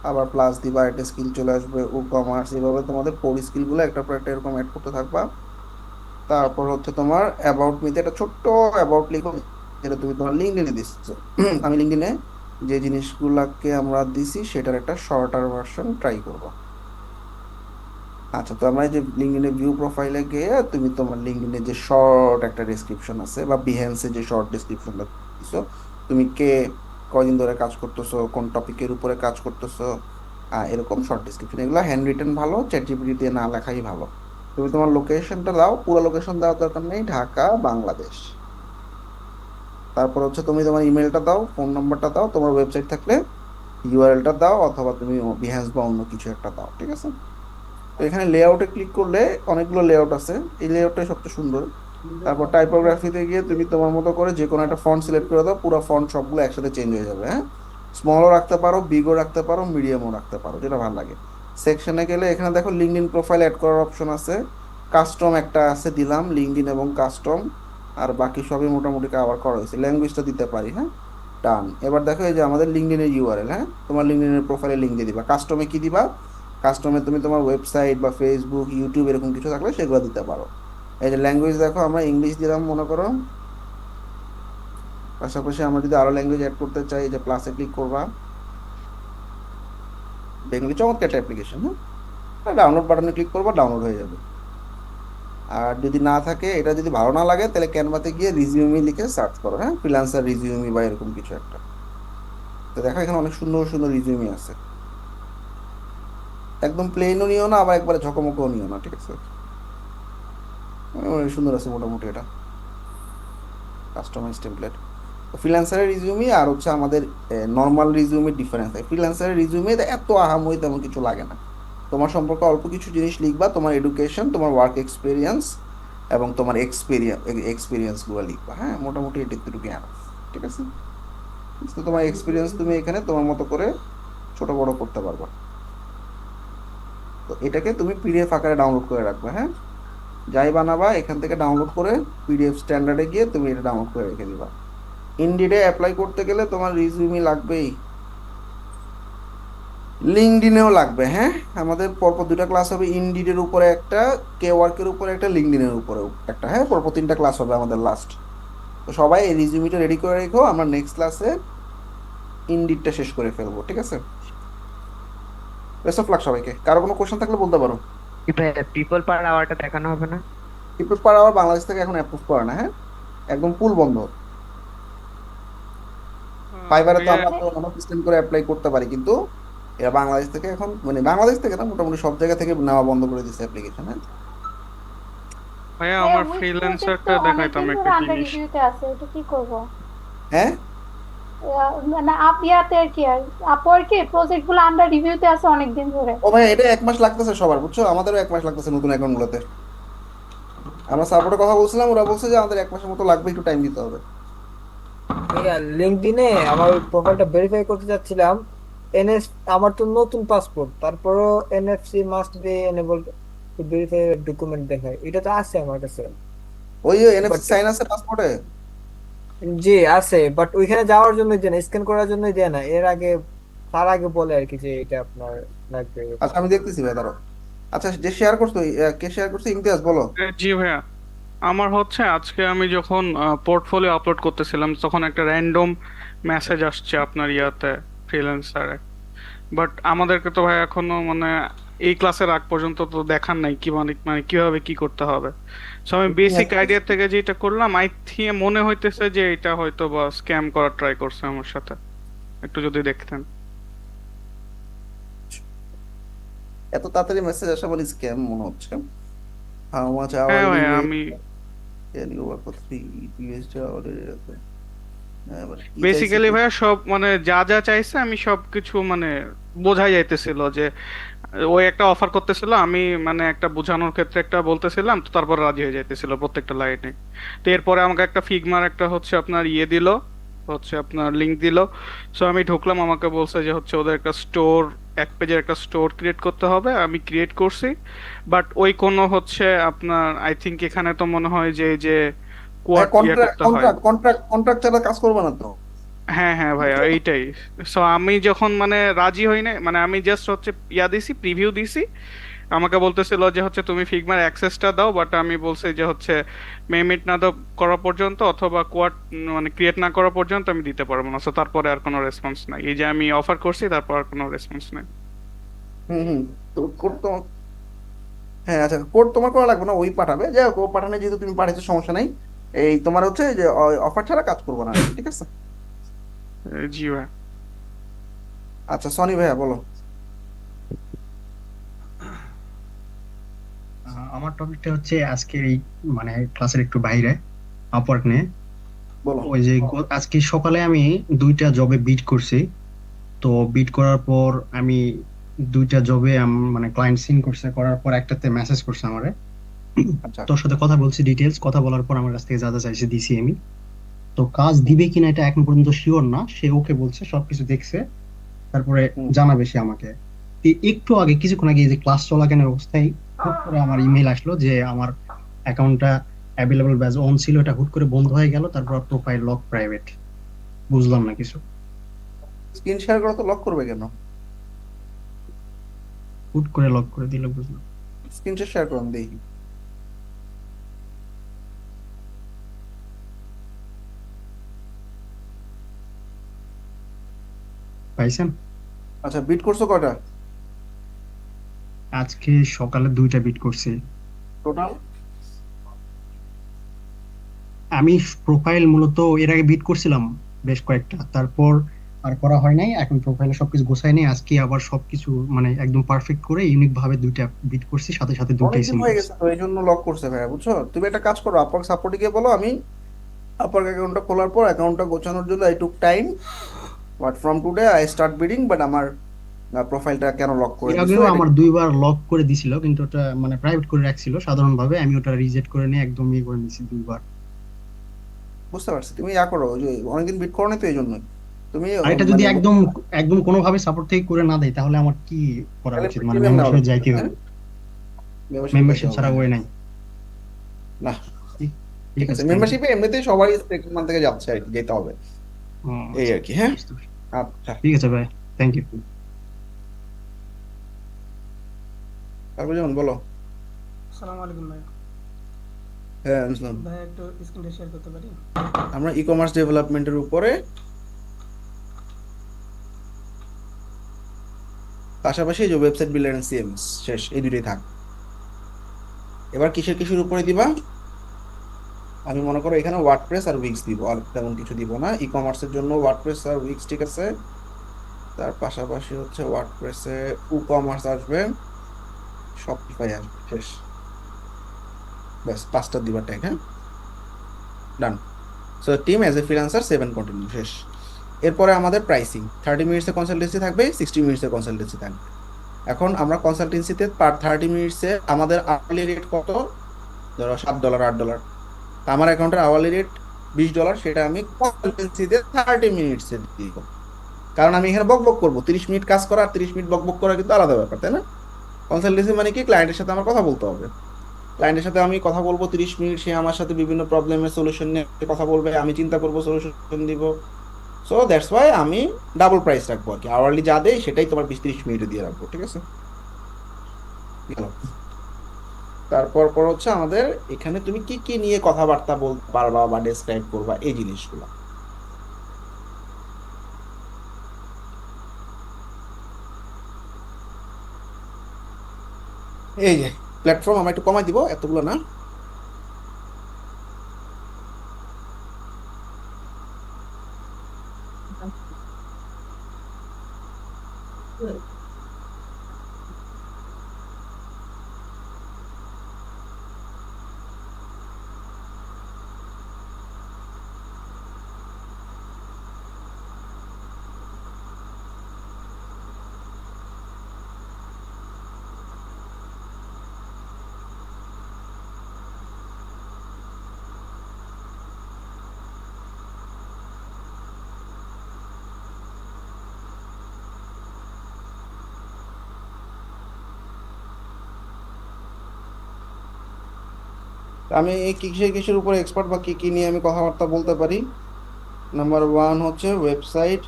আবার প্লাস দিবা একটা স্কিল চলে আসবে ই কমার্স। এভাবে তোমাদের কোর স্কিলগুলো একটার পর একটা এরকম অ্যাড করতে থাকবা। তারপর হচ্ছে তোমার অ্যাবাউট মিতে একটা ছোট্ট অ্যাবাউট লিখো, যেটা তুমি তোমার লিঙ্কডইনে দিচ্ছ। আমি লিঙ্কডইনে যে জিনিসগুলোকে আমরা দিছি সেটার একটা শর্টার ভার্সন ট্রাই করবো। আচ্ছা, তো আমরা এই যে লিঙ্কডইনে ভিউ প্রোফাইলে গিয়ে তুমি তোমার লিঙ্কডইনে যে শর্ট একটা ডেসক্রিপশন আছে বা বিহেন্সে যে শর্ট ডেসক্রিপশনটা দিছো, তুমি কে, কয়দিন ধরে কাজ করতেছো, কোন টপিকের উপরে কাজ করতেছো, এরকম শর্ট ডেসক্রিপশন। এগুলো হ্যান্ড রিটেন ভালো, চ্যাট জিপিটি দিয়ে না লেখাই ভালো। তুমি তোমার লোকেশনটা দাও, পুরো লোকেশন দেওয়ার দরকার নেই, ঢাকা বাংলাদেশ। তারপর হচ্ছে তুমি তোমার ইমেলটা দাও, ফোন নাম্বারটা দাও, তোমার ওয়েবসাইট থাকলে ইউআরএলটা দাও, অথবা তুমি বিহেন্স বা অন্য কিছু একটা দাও, ঠিক আছে? তো এখানে লেআউটে ক্লিক করলে অনেকগুলো লেআউট আছে, এই লেআউটটাই সবচেয়ে সুন্দর। তারপর টাইপোগ্রাফিতে গিয়ে তুমি তোমার মতো করে যে কোনো একটা ফন্ট সিলেক্ট করে দাও, পুরো ফন্ট সবগুলো একসাথে চেঞ্জ হয়ে যাবে। হ্যাঁ, স্মলও রাখতে পারো, বিগও রাখতে পারো, মিডিয়ামও রাখতে পারো, যেটা ভালো লাগে। সেকশনে গেলে এখানে দেখো লিঙ্কডইন প্রোফাইল অ্যাড করার অপশন আছে, কাস্টম একটা আছে, দিলাম লিঙ্কডইন এবং কাস্টম। আর বাকি সবই মোটামুটি কভার করা হয়েছে, ল্যাঙ্গুয়েজটা দিতে পারি। হ্যাঁ, ডান। এবার দেখো এই যে আমাদের লিঙ্কডইনের ইউআরএল, হ্যাঁ, তোমার লিঙ্কডইনের প্রোফাইলে লিঙ্ক দিয়ে দিবা। কাস্টমে কি দিবা? কাস্টমে তুমি তোমার ওয়েবসাইট বা ফেসবুক, ইউটিউব এরকম কিছু থাকলে সেগুলো দিতে পারো। এই যে ল্যাঙ্গুয়েজ দেখো আমরা ইংলিশ দিলাম মনে করো, পাশাপাশি আমরা যদি আরো ল্যাঙ্গুয়েজ অ্যাড করতে চাই, যে প্লাসে ক্লিক করবা, বেঙ্গলি চমৎকার একটা অ্যাপ্লিকেশন। হ্যাঁ, ডাউনলোড বাটনে ক্লিক করবা, ডাউনলোড হয়ে যাবে। আর যদি না থাকে, এটা যদি ভালো না লাগে, তাহলে ক্যানভাতে গিয়ে রিজিউমি লিখে সার্চ করো। হ্যাঁ, ফ্রিল্যান্সার রিজিউমি বা এরকম কিছু একটা। তো দেখো এখানে অনেক সুন্দর সুন্দর রিজিউমি আছে, একদম প্লেনও নিও না, আবার একবারে ঝকমকও নিও না, ঠিক আছে? সুন্দর আছে মোটামুটি এটা, কাস্টমাইজ টেমপ্লেট। ফ্রিল্যান্সারের রিজিউমি আর হচ্ছে আমাদের নর্মাল রিজিউমির ডিফারেন্স। ফ্রিল্যান্সারের রিজিউমে এত আহামরি তেমন কিছু লাগে না, তোমার সম্পর্কে অল্প কিছু জিনিস লিখবা, তোমার এডুকেশন, তোমার ওয়ার্ক এক্সপিরিয়েন্স এবং তোমার এক্সপিরিয়েন্সগুলো লিখবা। হ্যাঁ, মোটামুটি এটুকুই এনাফ, ঠিক আছে? তো তোমার এক্সপিরিয়েন্স তুমি এখানে তোমার মতো করে ছোট বড় করতে পারবা। তো এটাকে তুমি পিডিএফ আকারে ডাউনলোড করে রাখবে। হ্যাঁ, যাই বানাবা এখান থেকে ডাউনলোড করে পিডিএফ স্ট্যান্ডার্ডে গিয়ে তুমি এটা ডাউনলোড করে রেখে দিবা। ইনডিডে অ্যাপ্লাই করতে গেলে তোমার রিজিউমি লাগবেই, লিঙ্কডইনেও লাগবে। হ্যাঁ, আমাদের পরপর দুটা ক্লাস হবে, ইনডিডের উপরে একটা, কে ওয়ার্কের উপরে একটা, লিঙ্কডইনের উপরে একটা। হ্যাঁ, পরপর তিনটা ক্লাস হবে আমাদের লাস্ট। তো সবাই এই রিজিউমিটা রেডি করে রেখো, আমরা নেক্সট ক্লাসে ইনডিডটা শেষ করে ফেলবো, ঠিক আছে? বেস্ট অফ লাক সবাইকে। কারো কোনো কোশ্চেন থাকলে বলতে পারো। কি ভাই, পিপল পার আওয়ারটা দেখানো হবে না? পিপল পার আওয়ার বাংলাদেশ থেকে এখন অ্যাপ্রুভ করে না। হ্যাঁ, একদম ফুল বন্ধ। ফাইবারে তো ভাইয়া, আমরা তো অন্য সিস্টেম করে অ্যাপ্লাই করতে পারি, কিন্তু এরা বাংলাদেশ থেকে এখন, মানে বাংলাদেশ থেকে না, মোটামুটি সব জায়গা থেকে নেওয়া বন্ধ করে দিচ্ছে অ্যাপ্লিকেশন। হ্যাঁ, ভাইয়া হ্যাঁ, আমার উইথ প্রজেক্ট ফ্রিল্যান্সারটা তো দেখাইতাম অনেকদিন একটা ধরে আন্ডার জিনিস। রিভিউতে আছে, ওটা কি করব? হ্যাঁ, মানে ইয়াতে আর কি, আর আপওয়ার্কে প্রজেক্ট গুলো আন্ডার রিভিউতে আছে অনেকদিন ধরে। ও ভাই, এটা 1 মাস লাগতেছে সবার, বুঝছো? আমাদেরও 1 মাস লাগতেছে নতুন অ্যাকাউন্টগুলোতে। আমরা সাপোর্টের কথা বলছিলাম, ওরা বলছে যে আমাদের 1 মাসের মতো লাগবে, একটু টাইম দিতে হবে। লিঙ্কডইনে আমার প্রোফাইলটা ভেরিফাই করতে যাচ্ছিলাম, এনএস, আমার তো নতুন পাসপোর্ট, তারপরও NFC must be enable to verify document দেখায়, এটা তো আছে আমার কাছে। ওই এনএফসি বাট সাইন আছে পাসপোর্টে। জি আছে, বাট ওইখানে যাওয়ার জন্য দেয় না, স্ক্যান করার জন্য দেয় না। এর আগে, তার আগে বলে আর কি যে এটা আপনার লাগবে। আচ্ছা, আমি দেখতেছি ভাই, দাঁড়াও। আচ্ছা, যে শেয়ার করছো, কে শেয়ার করছে? ইমতিয়াজ, বলো। জি ভাইয়া, আমার হচ্ছে আজকে আমি যখন পোর্টফোলিও আপলোড করতেছিলাম তখন একটা র্যান্ডম মেসেজ আসছে আপনার ইয়াতে, ফ্রিল্যান্সারে। বাট আমাদেরকে তো ভাই এখনো মানে এই ক্লাসের আগ পর্যন্ত তো দেখার নাই কি মানে মানে কিভাবে কি করতে হবে। সো আমি বেসিক আইডিয়া থেকে যেটা করলাম, আই থিঙ্ক মনে হইতেছে যে এটা হয়তো বা স্ক্যাম করার ট্রাই করছে আমার সাথে, একটু যদি দেখতেন। এত তাড়াতাড়ি মেসেজ আসা মানে স্ক্যাম মনে হচ্ছে। হাউ মাচ হ্যাঁ আওয়ারলি ভাইয়া, ওয়েজ আমি can you work for 3 PST hour? হ্যাঁ, মানে কি চাইছে বেসিক্যালি কি? ভাইয়া সব মানে যা যা চাইছে আমি সব কিছু মানে বোঝাই যাইতেছিল যে ওই একটা অফার করতেছিল, আমি মানে একটা বোঝানোর ক্ষেত্রে একটা বলতেছিলাম, তো তারপর রাজি হয়ে যাইতেছিল প্রত্যেকটা লাইনে। তো এরপরে আমাকে একটা ফিগমার একটা হচ্ছে আপনার ইয়ে দিল, হচ্ছে আপনার লিংক দিল। সো আমি ঢুকলাম, আমাকে বলছে যে হচ্ছে ওদের একটা স্টোর, এক পেজের একটা স্টোর ক্রিয়েট করতে হবে। আমি ক্রিয়েট করছি, বাট ওই কোনো হচ্ছে আপনার আই থিংক এখানে তো মনে হয় যে এই যে ভাই কোয়াড ইয়ে কন্ট্রাক্ট করতে হয়। কন্ট্রাক্ট কন্ট্রাক্ট কন্ট্রাক্ট ছাড়া কাজ করবে না তো। হ্যাঁ হ্যাঁ ভাইয়া, এইটাই। সো আমি যখন মানে রাজি হই না, মানে আমি জাস্ট হচ্ছে ইয়া দিছি, প্রিভিউ দিছি। আমাকে বলতেছিল যে হচ্ছে তুমি ফিগমার অ্যাক্সেসটা দাও, বাট আমি বলছি যে হচ্ছে মেমিট না দাও করা পর্যন্ত, অথবা কোয়াড মানে ক্রিয়েট না করা পর্যন্ত আমি দিতে পারবো না। সো তারপরে আর কোনো রেসপন্স নাই, এই যে আমি অফার করছি তারপর আর কোনো রেসপন্স নাই। হুম। তো কোড তো, হ্যাঁ আচ্ছা, কোড তোমার করা লাগবে না, ওই পাঠাবে। যাই হোক, ও পাঠানো যেহেতু তুমি পাঠাচ্ছো সমস্যা নাই। এই তোমার হচ্ছে যে অফার ছাড়া কাজ করবো না, ঠিক আছে? জি ভাই। আচ্ছা সনি ভাইয়া বলো। আমার টপিকটা হচ্ছে আজকের এই মানে ক্লাসের একটু বাইরে, আপওয়ার্ক নিয়ে। বলো। ওই যে আজকে সকালে আমি 2টা জবে বিট করছি। তো বিট করার পর আমি 2টা জবে মানে ক্লায়েন্ট সিন করছে, করার পর একটাতে মেসেজ করছে আমারে। আচ্ছা তোর সাথে কথা বলছি, ডিটেলস কথা বলার পর আমার কাছ থেকে যা যা চাইছে দিছি আমি। তো কাজ দিবে কিনা এটা এখন পর্যন্ত শিওর না, সে ওকে বলছে সবকিছু দেখছে, তারপরে হুম। জানাবে সে আমাকে। একটু আগে, কিছুক্ষণ আগে, এই যে ক্লাস চলাকালীন অবস্থায় হুট করে আমার ইমেল আসলো যে আমার অ্যাকাউন্টটা অ্যাভেলেবল ব্যাজ অন ছিল, এটা হুট করে বন্ধ হয়ে গেল, তারপর প্রোফাইল লক প্রাইভেট। বুঝলাম না কিছু, স্ক্রিন শেয়ার করা তো লক করবে কেন? হুট করে লক করে দিল, বুঝলাম। স্ক্রিন শেয়ার করুন দেখি। পাইছেন? আচ্ছা বিট করছো কয়টা আজকে সকালে 2টা বিট করছি। টোটাল? আমি প্রোফাইল মূলত এর আগে বিট করছিলাম বেশ কয়েকটা, তারপর আর করা হয় নাই। এখন প্রোফাইলে সবকিছু গোছাই নেই, আজকে আবার সবকিছু মানে একদম পারফেক্ট করে ইউনিক ভাবে 2টা বিট করছি, সাথে সাথে 2টাই অনেকদিন সিম হয়ে করছি। গেছে তো, এই জন্য লক করছে ভাইয়া, বুঝছো? তুমি একটা কাজ করো, আপওয়ার্ক সাপোর্টে গিয়ে বলো আমি আপওয়ার্ক অ্যাকাউন্টটা খোলার পর অ্যাকাউন্টটা গোছানোর জন্য I took time, but from today I start bidding, but আমার প্রোফাইলটা কেন লক করে এর দিছো আগেও এটা। আমার 2বার লক করে দিছিল, কিন্তু ওটা মানে প্রাইভেট করে রাখছিল সাধারণভাবে, আমি ওটা রিজেক্ট করে নিয়ে একদম ইয়ে করে নিছি 2বার। বুঝতে পারছি, তুমি ইয়া করো, ওই যে অনেকদিন বিট করো না তো এই জন্যই তুমি আর এটা যদি মানে একদম একদম কোনোভাবে সাপোর্ট থেকে করে না দেয়, তাহলে আমার কি করা তাহলে উচিত? মানে প্রিমিয়াম নেওয়া মেম্বারশিপ লাগবে, যাইতে হ্যাঁ? হবে? মেম্বারশিপ মেম্বারশিপ ছাড়া ওয়ে নাই? না। ঠিক ঠিক ঠিক আছে, আছে, থ্যাংক ইউ। মেম্বারশিপে এমনিতেই সবারই মান থেকে যাচ্ছে আর কি, যেতে হবে এই আচ্ছা, আর কি, হ্যাঁ। বুঝতে পারছি। আচ্ছা, ঠিক আছে ভাই, থ্যাংক ইউ। তারপর যেমন বলো। আসসালামু আলাইকুম ভাই। হ্যাঁ বুঝলাম। ভাই একটু স্ক্রিনটা শেয়ার করতে পারি? আমরা ই কমার্স ডেভেলপমেন্টের উপরে পাশাপাশি এই যে ওয়েবসাইট বিল্ডার এন্ড সিএমএস শেষ, এই দুটোই থাক। এবার কিসের কিসের উপরে দিবা? আমি মনে করো এখানে ওয়ার্ডপ্রেস আর উইক্স দিব, আর তেমন কিছু দিব না। ই কমার্সের জন্য ওয়ার্ডপ্রেস আর উইক্স ঠিক আছে, তার পাশাপাশি হচ্ছে ওয়ার্ডপ্রেসে ই কমার্স আসবে, শপিফাই আসবে, শেষ। ব্যাস 5টা দিবা ট্যাগ, হ্যাঁ, done. So team as a freelancer 7 continue, শেষ। এরপরে আমাদের প্রাইসিং 30 মিনিটসের কনসালটেন্সি থাকবে, 60 মিনিটসের কনসালটেন্সি থাকবে। এখন আমরা কনসালটেন্সিতে পার 30 মিনিটসে আমাদের আওয়ারলি রেট কত? ধরো $7 $8। তা আমার অ্যাকাউন্টের আওয়ারলি রেট $20, সেটা আমি কনসালটেন্সিতে 30 মিনিটসে দিব। কারণ আমি এখানে বক বক করবো, 30 মিনিট কাজ করা আর 30 মিনিট বক বক করা কিন্তু আলাদা ব্যাপার, তাই না? কনসালটেন্সি মানে কি, ক্লায়েন্টের সাথে আমার কথা বলতে হবে। ক্লায়েন্টের সাথে আমি কথা বলবো 30 মিনিট, সে আমার সাথে বিভিন্ন প্রবলেমের সলিউশন নিয়ে কথা বলবে, আমি চিন্তা করবো, সলিউশন দিব। সো দ্যাটস ওয়াই আমি ডাবল প্রাইস রাখবো আর কি, আওয়ারলি যা দেয় সেটাই তোমার 20-30 মিনিটে দিয়ে রাখবো, ঠিক আছে? গেল। তারপর পর হচ্ছে আমাদের এখানে তুমি কি কি নিয়ে কথাবার্তা বলতে পারবা বা ডেসক্রাইব করবা, এই জিনিসগুলো। এই যে প্ল্যাটফর্ম আমরা একটু কমাই দিব, এতগুলো না। আমি এই কিসের কিসের উপর এক্সপার্ট বা কি কি নিয়ে আমি কথাবার্তা বলতে পারি। নাম্বার ওয়ান হচ্ছে website,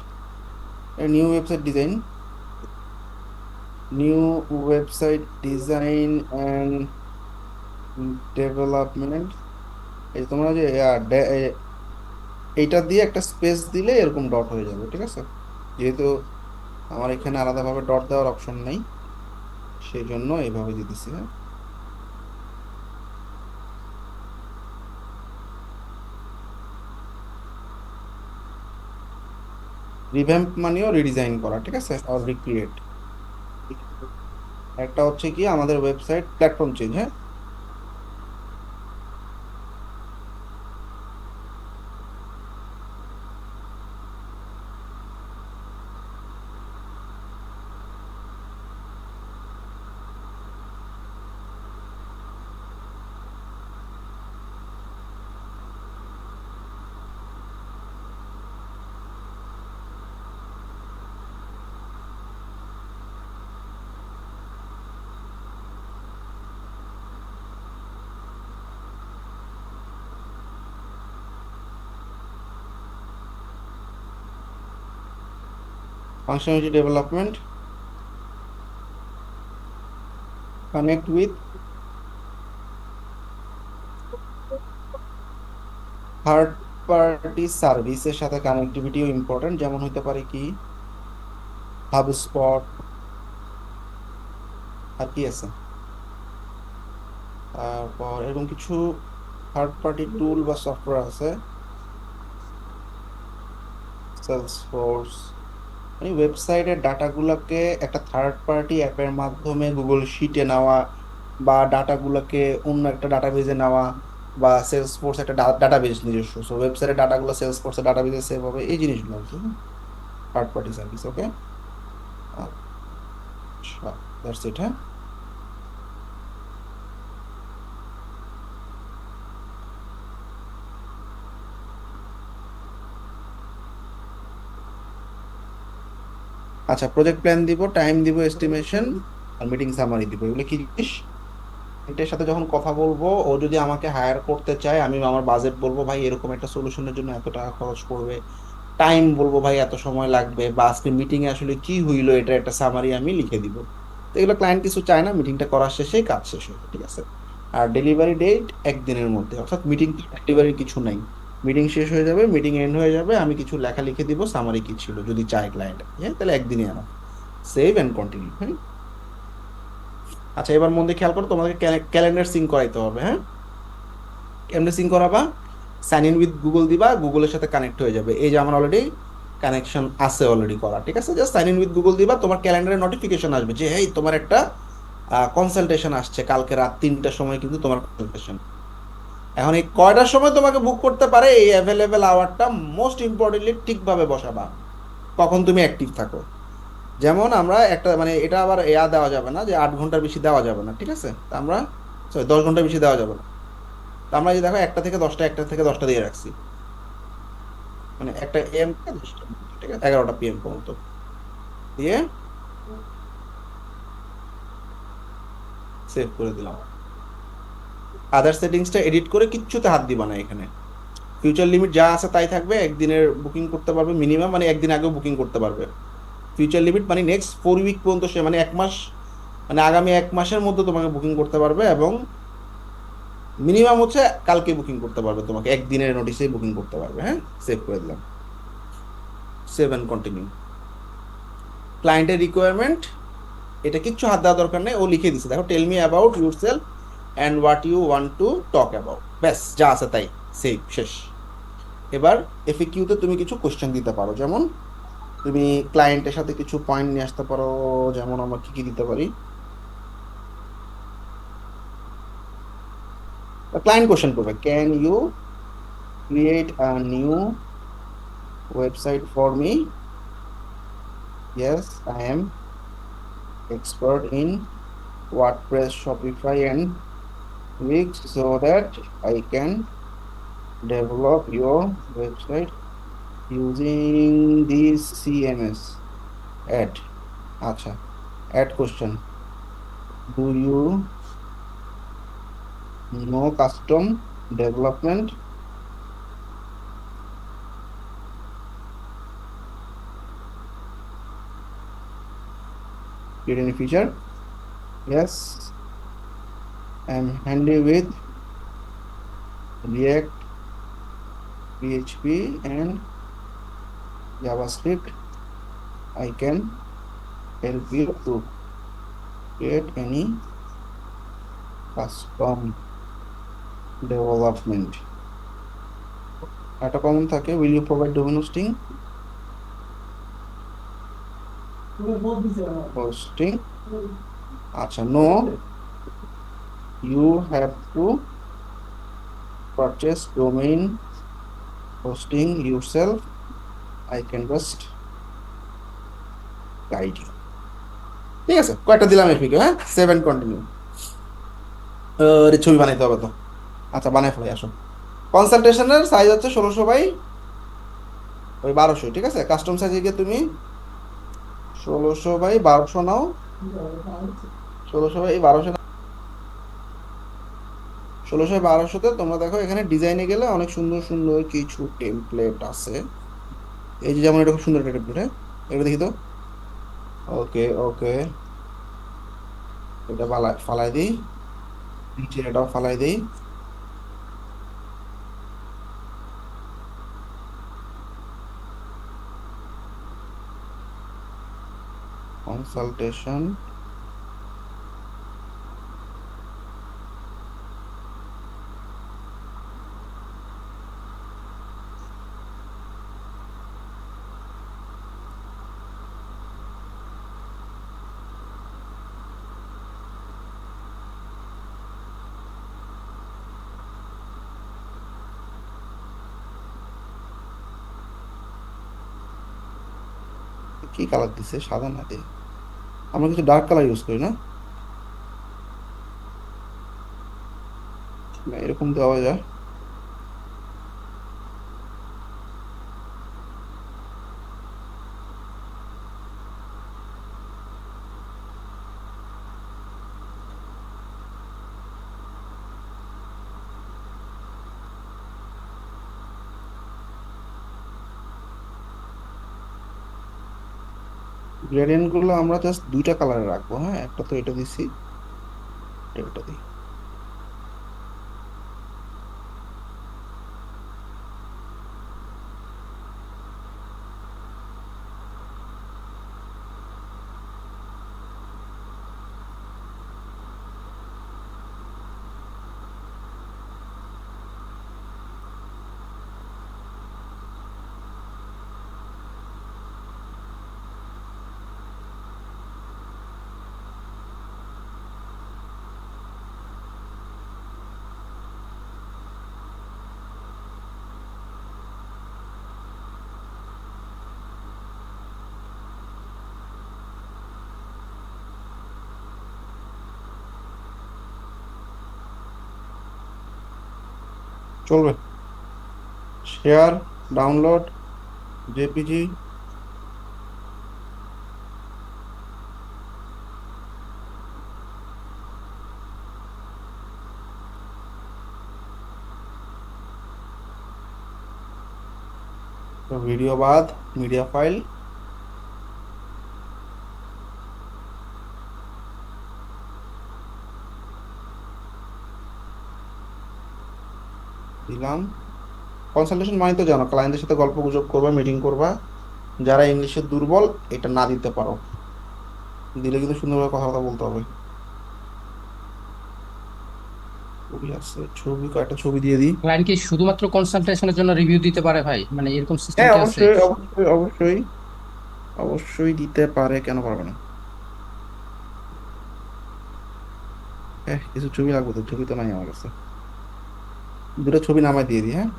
new website design, new website design and development. এই তোমরা যে এইটা দিয়ে একটা স্পেস দিলে এরকম ডট হয়ে যাবে, ঠিক আছে? যেহেতু আমার এখানে আলাদাভাবে ডট দেওয়ার অপশন নেই, সেই জন্য এইভাবে দিতেছি। হ্যাঁ, রিভ্যাম্প মানেও রিডিজাইন করা, ঠিক আছে, আর রিক্রিয়েট। একটা হচ্ছে কি আমাদের ওয়েবসাইট প্ল্যাটফর্ম চেঞ্জ। হ্যাঁ, functionality development, connect with third party সার্ভিসের সাথে কানেক্টিভিটিও ইম্পর্টেন্ট, যেমন হতে পারে কি হাবস্পট, আর কি আছে, তারপর এরকম কিছু থার্ড পার্টি টুল বা সফটওয়্যার আছে, সেলসফোর্স। মানে ওয়েবসাইটের ডাটাগুলোকে একটা থার্ড পার্টি অ্যাপের মাধ্যমে গুগল শিটে নেওয়া, বা ডাটাগুলোকে অন্য একটা ডাটাবেজে নেওয়া, বা সেলসফোর্স একটা ডাটাবেজ নিজস্ব, সো ওয়েবসাইটের ডাটাগুলো সেলসফোর্সের ডাটাবেজে সেভ হবে, এই জিনিসগুলো আছে থার্ড পার্টি সার্ভিস। ওকে, আচ্ছা, দ্যাটস ইট। হ্যাঁ, আচ্ছা, প্রজেক্ট প্ল্যান দিব, টাইম দিব, এস্টিমেশন, আর মিটিং সামারি দিব। এগুলো কি জিনিস? এটার সাথে যখন কথা বলবো, ও যদি আমাকে হায়ার করতে চায়, আমি আমার বাজেট বলবো ভাই এরকম একটা সলিউশনের জন্য এত টাকা খরচ পড়বে, টাইম বলবো ভাই এত সময় লাগবে, বা আজকে মিটিং এ আসলে কি হইলো এটা একটা সামারি আমি লিখে দিব। তো এগুলো ক্লায়েন্ট কিছু চায় না, মিটিংটা করার শেষেই কাজ শেষ হবে, ঠিক আছে? আর ডেলিভারি ডেট একদিনের মধ্যে, অর্থাৎ মিটিং ডেলিভারি কিছু নাই, মিটিং শেষ হয়ে যাবে, মিটিং এন্ড হয়ে যাবে, আমি কিছু লেখা লিখে দিব সামারি কি ছিল যদি চায় ক্লায়েন্ট। হ্যাঁ, তাহলে একদিনই আনা, সেভ এন্ড কন্টিনিউ। হ্যাঁ, আচ্ছা, এবার মধ্যে খেয়াল করো, তোমাকে ক্যালেন্ডার সিঙ্ক করাইতে হবে। হ্যাঁ, কেমনে সিঙ্ক করাবা? সাইন ইন উইথ গুগল দিবা, গুগলের সাথে কানেক্ট হয়ে যাবে। এই যে আমার অলরেডি কানেকশন আছে অলরেডি করা, ঠিক আছে? Just sign in with Google দিবা, তোমার ক্যালেন্ডারে নোটিফিকেশন আসবে যে এই তোমার একটা কনসালটেশন আসছে কালকে রাত 3টার সময়, কিন্তু তোমার কনসালটেশন। এখন এই কয়টার সময় তোমাকে বুক করতে পারে, এই অ্যাভেলেবেল আওয়ারটা মোস্ট ইম্পর্টেন্টলি ঠিকভাবে বসাবা, কখন তুমি অ্যাক্টিভ থাকো। যেমন আমরা একটা, মানে এটা আবার দেওয়া যাবে না যে 8 ঘন্টার বেশি দেওয়া যাবে না, ঠিক আছে? তা আমরা 10 ঘন্টার বেশি দেওয়া যাবে না। তা আমরা যে দেখো 1টা থেকে 10টা, 1টা থেকে 10টা দিয়ে রাখছি, মানে একটা এম থেকে 10টা, ঠিক আছে, 11টা PM পর্যন্ত দিয়ে সেভ করে দিলাম। আদার সেটিংসটা এডিট করে কিচ্ছুতে হাত দিবা না। এখানে ফিউচার লিমিট যা আছে তাই থাকবে, একদিনের বুকিং করতে পারবে মিনিমাম, মানে একদিন আগেও বুকিং করতে পারবে। ফিউচার লিমিট মানে নেক্সট 4 উইক পর্যন্ত, সে মানে 1 মাস, মানে আগামী 1 মাসের মধ্যে তোমাকে বুকিং করতে পারবে, এবং মিনিমাম হচ্ছে কালকে বুকিং করতে পারবে, তোমাকে একদিনের নোটিসে বুকিং করতে পারবে। হ্যাঁ, সেভ করে দিলাম, সেভ এন্ড কন্টিনিউ। ক্লায়েন্টের রিকোয়ারমেন্ট, এটা কিচ্ছু হাত দেওয়ার দরকার নেই, ও লিখে দিচ্ছে, দেখো, tell me about yourself and what you want to talk about, ব্যাস যা আছে তাই, সেভ, শেষ। এবার এফএকিউতে তুমি কিছু কোশ্চেন দিতে পারো, যেমন তুমি ক্লায়েন্টের সাথে কিছু পয়েন্ট নিয়ে আসতে পারো, যেমন আমরা কি কি দিতে পারি। ক্লায়েন্ট কোশ্চেন করবে, can you create a new website for me? Yes, I am expert in WordPress, Shopify, and Wix, so that I can develop your website using this CMS. Add. Acha. Add question. Do you know custom development create any feature. Yes, I'm handy with React, PHP, and JavaScript. I can help you to create any custom development. একটা common থাকে, will you provide domain hosting? Hosting. আচ্ছা, no, you have to purchase domain hosting yourself. I can just guide you. ঠিক আছে, কয়টা দিলাম APK? হ্যাঁ, 7 continue. ছবি বানাইতে হবে তো। আচ্ছা, বানাই ফেলাই, আসো। কনসালটেশনের সাইজ হচ্ছে 1600 বাই ওই 1200, ঠিক আছে। কাস্টম সাইজে গিয়ে তুমি 1600 বাই 1200 নাও, 1600 বাই 1200 1600 বাই 1200তে তোমরা দেখো এখানে ডিজাইনে গেলে অনেক সুন্দর সুন্দর কিছু টেমপ্লেট আছে। এই যে যেমন এটা খুব সুন্দর একটা টেমপ্লেট, হ্যাঁ, এটা দেখি তো। ওকে ওকে, এটা ফালাই দিই, নিচের এটাও ফালাই দিই। কনসালটেশন, কি কালার দিছে? সাদা না দিয়ে আমরা কিছু ডার্ক কালার ইউজ করি না? না, এরকম দেওয়া যায়। গ্রেডিয়েন্ট গুলো আমরা জাস্ট দুইটা কালারে রাখবো, হ্যাঁ, একটা তো এটা দিছি, এটা দিই। চলবে। শেয়ার, ডাউনলোড, জেপিজি, ভিডিও বাদ, মিডিয়া ফাইল, দিলাম। কনসালটেশন মানে তো জানো, ক্লায়েন্টের সাথে গল্প গুজব করবা, মিটিং করবা। যারা ইংলিশে দুর্বল এটা না দিতে পারো, দিলে কিন্তু সুন্দরভাবে কথাবার্তা বলতে হবে। ছবি আছে, ছবি, কয়েকটা ছবি দিয়ে দিই। ক্লায়েন্ট কি শুধুমাত্র কনসালটেশনের জন্য রিভিউ দিতে পারে ভাই? মানে এরকম সিস্টেম হ্যাঁ, কি আছে? অবশ্যই অবশ্যই অবশ্যই অবশ্যই দিতে পারে, কেন পারবে না? হ্যাঁ, কিছু ছবি লাগবে তো, ছবি তো নাই আমার কাছে। দুটো ছবি নামায় দিয়ে দিই, হ্যাঁ।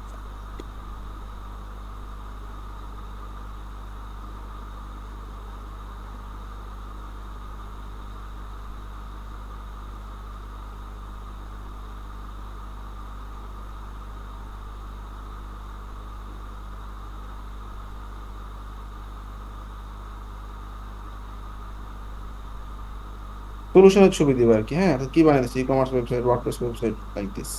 সলিউশনের ছবি দিবে আর কি। হ্যাঁ, তো কি বানিয়ে দিচ্ছি, e commerce website, WordPress website, like this.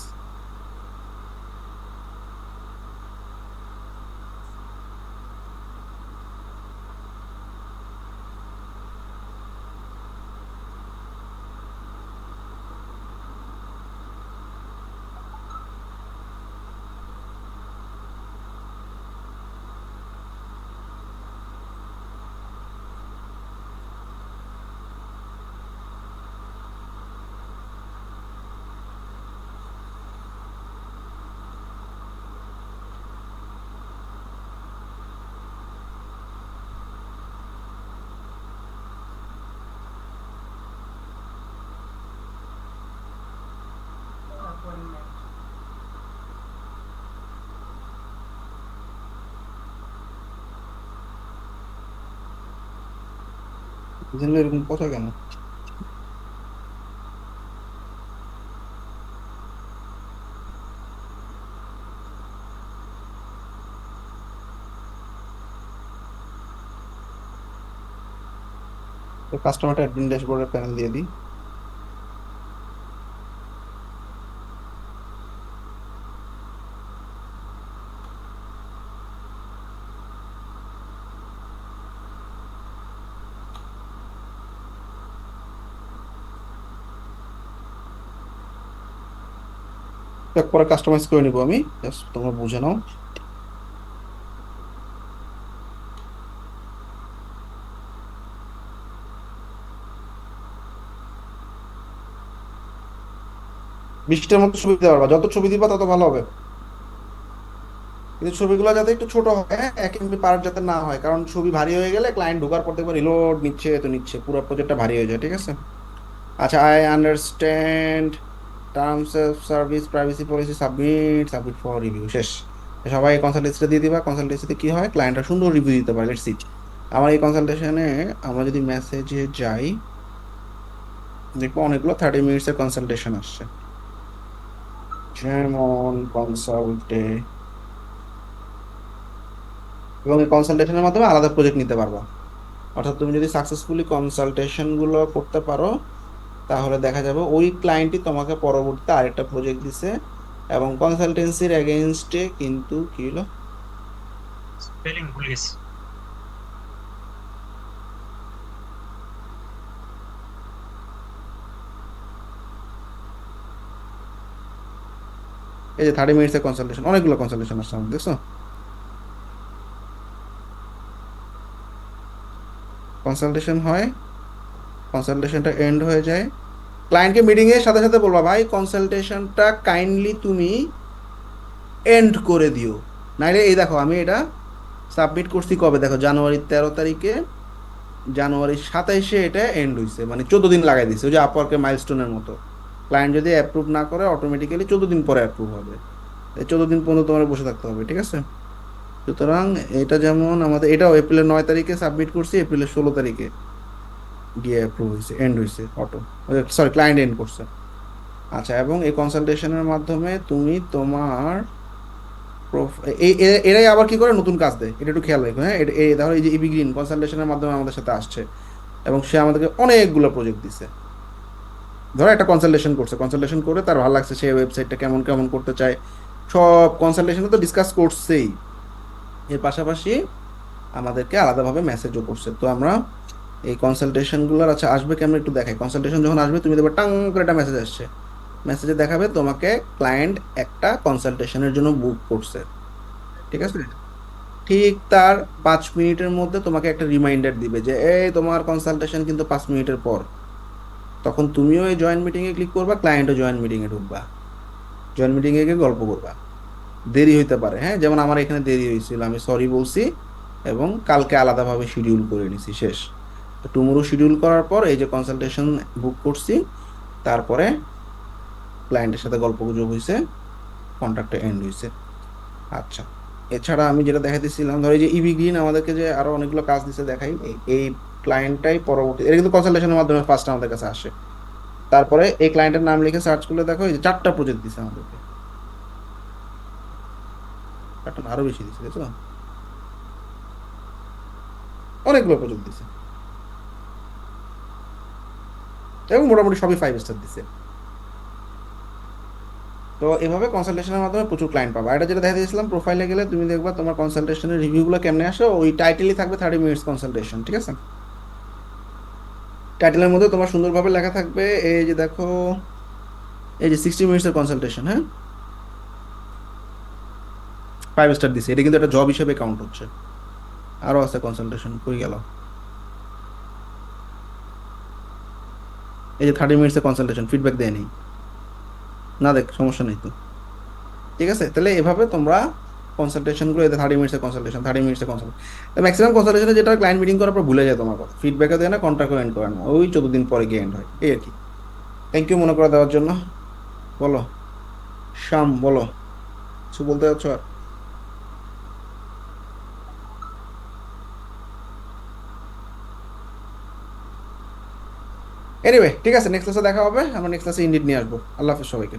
বুঝলেন এরকম কথা কেন? তো কাস্টমারটা অ্যাডমিন ড্যাশবোর্ডের প্যানেল দিয়ে দিই। পরে কাস্টমাইজ করে নিবো আমি, জাস্ট তোমরা বুঝে নাও। বৃষ্টির মতো ছবি দিতে পারবা, যত ছবি দিবা তত ভালো হবে। কিন্তু ছবিগুলো যাতে একটু ছোট হয়, হ্যাঁ, 1 MB পার যাতে না হয়, কারণ ছবি ভারী হয়ে গেলে ক্লায়েন্ট ঢোকার পর দেখবে রিলোড নিচ্ছে, তো নিচ্ছে, পুরো প্রজেক্টটা ভারী হয়ে যায়। ঠিক আছে? আচ্ছা, I understand terms of service, privacy policy, submit, submit for review, শেষ। সবাই কনসালটেন্সিটা দিয়ে দিবা। কনসালটেন্সিতে কি হয়, ক্লায়েন্টরা সুন্দর রিভিউ দিতে পারে। Let's see. আমার এই কনসালটেশনে আমরা যদি মেসেজে যাই, দেখবো অনেকগুলো 30 মিনিটসের কনসালটেশন আসছে, যেমন কনসাল্টে, এবং এই কনসালটেশনের মাধ্যমে আলাদা প্রজেক্ট নিতে পারবা। অর্থাৎ তুমি যদি সাকসেসফুলি কনসালটেশন গুলো করতে পারো, তাহলে দেখা যাবে ওই ক্লায়েন্টই তোমাকে পরবর্তীতে আরেকটা প্রজেক্ট দিছে, এবং কনসালটেন্সির এগেইনস্টে কিন্তু কি হলো, স্পেলিং ভুলে গেছি। এই যে 30 মিনিটসের কনসালটেশন, অনেকগুলো কনসালটেশন আসছে আমাদের, দেখছো? কনসালটেশন হয়, কনসালটেশনটা এন্ড হয়ে যায়, ক্লায়েন্টকে মিটিং এর সাথে সাথে বলবা, ভাই কনসালটেশনটা কাইন্ডলি তুমি এন্ড করে দিও, নাইলে এই দেখো আমি এটা সাবমিট করছি কবে, দেখো জানুয়ারি 13 তারিখে, জানুয়ারি 27-এ এটা এন্ড হয়েছে, মানে 14 দিন লাগাই দিছে, ওই যে আপওয়ার্কের মাইলস্টোনের মতো। ক্লায়েন্ট যদি অ্যাপ্রুভ না করে, অটোমেটিক্যালি 14 দিন পরে অ্যাপ্রুভ হবে। এই 14 দিন পর্যন্ত তোমার বসে থাকতে হবে। ঠিক আছে? সুতরাং এটা যেমন আমাদের, এটাও এপ্রিলের 9 তারিখে সাবমিট করছি, এপ্রিলের 16 তারিখে গিয়ে অ্যাপ্রুভ হয়েছে, এন্ড হয়েছে অটো, সরি ক্লায়েন্ট এন্ড করছে। আচ্ছা, এবং এই কনসালটেশনের মাধ্যমে তুমি তোমার এরাই আবার কি করে, নতুন কাজ দেয়, এটা একটু খেয়াল রাখো। হ্যাঁ, এই ধরো এই যে ইবি গ্রিন কনসালটেশনের মাধ্যমে আমাদের সাথে আসছে, এবং সে আমাদেরকে অনেকগুলো প্রজেক্ট দিছে। ধরো একটা কনসালটেশন করছে, কনসালটেশন করে তার ভালো লাগছে, সে ওয়েবসাইটটা কেমন কেমন করতে চায়, সব কনসালটেশনে তো ডিসকাস করছেই, এর পাশাপাশি আমাদেরকে আলাদাভাবে মেসেজও করছে। তো আমরা এই কনসালটেশনগুলোর, আচ্ছা আসবে কেমন একটু দেখাই। কনসালটেশন যখন আসবে, তুমি দেখবে টাং করে একটা মেসেজ আসছে, মেসেজে দেখাবে তোমাকে ক্লায়েন্ট একটা কনসালটেশনের জন্য বুক করছে। ঠিক আছে? ঠিক তার 5 মিনিটের মধ্যে তোমাকে একটা রিমাইন্ডার দিবে যে এই তোমার কনসালটেশন কিন্তু 5 মিনিটের পর। তখন তুমিও এই জয়েন মিটিংয়ে ক্লিক করবা, ক্লায়েন্টও জয়েন মিটিংয়ে ঢুকবা, জয়েন মিটিংয়ে গিয়ে গল্প করবা। দেরি হইতে পারে, হ্যাঁ, যেমন আমার এখানে দেরি হয়েছিল, আমি সরি বলছি এবং কালকে আলাদাভাবে শিডিউল করে নিছি, শেষ। তো টুমোরো শিডিউল করার পর এই যে কনসালটেশন বুক করছি, তারপরে ক্লায়েন্টের সাথে গল্প গুজব হয়েছে, কন্ট্রাক্টটা এন্ড হয়েছে। আচ্ছা, এছাড়া আমি যেটা দেখাইতেছিলাম, ধরো এই যে ইবি গ্রিন আমাদেরকে যে আরো অনেকগুলো কাজ দিছে, দেখাই এই ক্লায়েন্টটাই পরবর্তী, এটা কিন্তু কনসালটেশনের মাধ্যমে ফার্স্ট আমাদের কাছে আসে। তারপরে এই ক্লায়েন্টের নাম লিখে সার্চ করলে দেখো এই যে 4টা প্রজেক্ট দিছে আমাদেরকে, 4টা না, আরো বেশি দিছে, দেখছো? অনেকগুলো প্রজেক্ট দিছে। এবং মোটামুটি সবই 5 স্টার দিছে। তো এভাবে কনসালটেশনের মাধ্যমে প্রচুর ক্লায়েন্ট পাবা। এটা যেটা দেখা দিয়েছিলাম, প্রোফাইলে গেলে তুমি দেখবা তোমার কনসালটেশনের রিভিউগুলো কেমনে আসে, ওই টাইটেলই থাকবে 30 মিনিটস কনসালটেশন, ঠিক আছে? টাইটেলের মধ্যে তোমার সুন্দরভাবে লেখা থাকবে, এই যে দেখো, এই যে 60 মিনিটসের কনসালটেশন, হ্যাঁ 5 স্টার দিছে, এটা কিন্তু একটা জব হিসেবে কাউন্ট হচ্ছে। আরো আছে কনসালটেশন, কই গেল, এই যে 30 মিনিটসের কনসালটেশন, ফিডব্যাক দেয়নি, না দেখ সমস্যা নেই তো, ঠিক আছে? তাহলে এভাবে তোমরা কনসালটেশনগুলো, এতে 30 মিনিটসের কনসালটেশন, 30 মিনিটসের কনসালটেশন, ম্যাক্সিমাম কনসালটেশনে যেটা ক্লায়েন্ট মিটিং করার পর ভুলে যায় তোমার কথা, ফিডব্যাকও দেয় না, কন্ট্রাক্টও এন্ড করে না, ওই 14 দিন পরে গিয়ে এন্ড হয়, এই আর কি। থ্যাংক ইউ মনে করে দেওয়ার জন্য। বলো শ্যাম, বলো কিছু বলতে যাচ্ছ আর? এনিওয়ে ঠিক আছে, নেক্সট ক্লাসে দেখা হবে, আমরা নেক্সট ক্লাসে ইন্ডিড নিয়ে আসবো। আল্লাহ হাফেজ সবাইকে।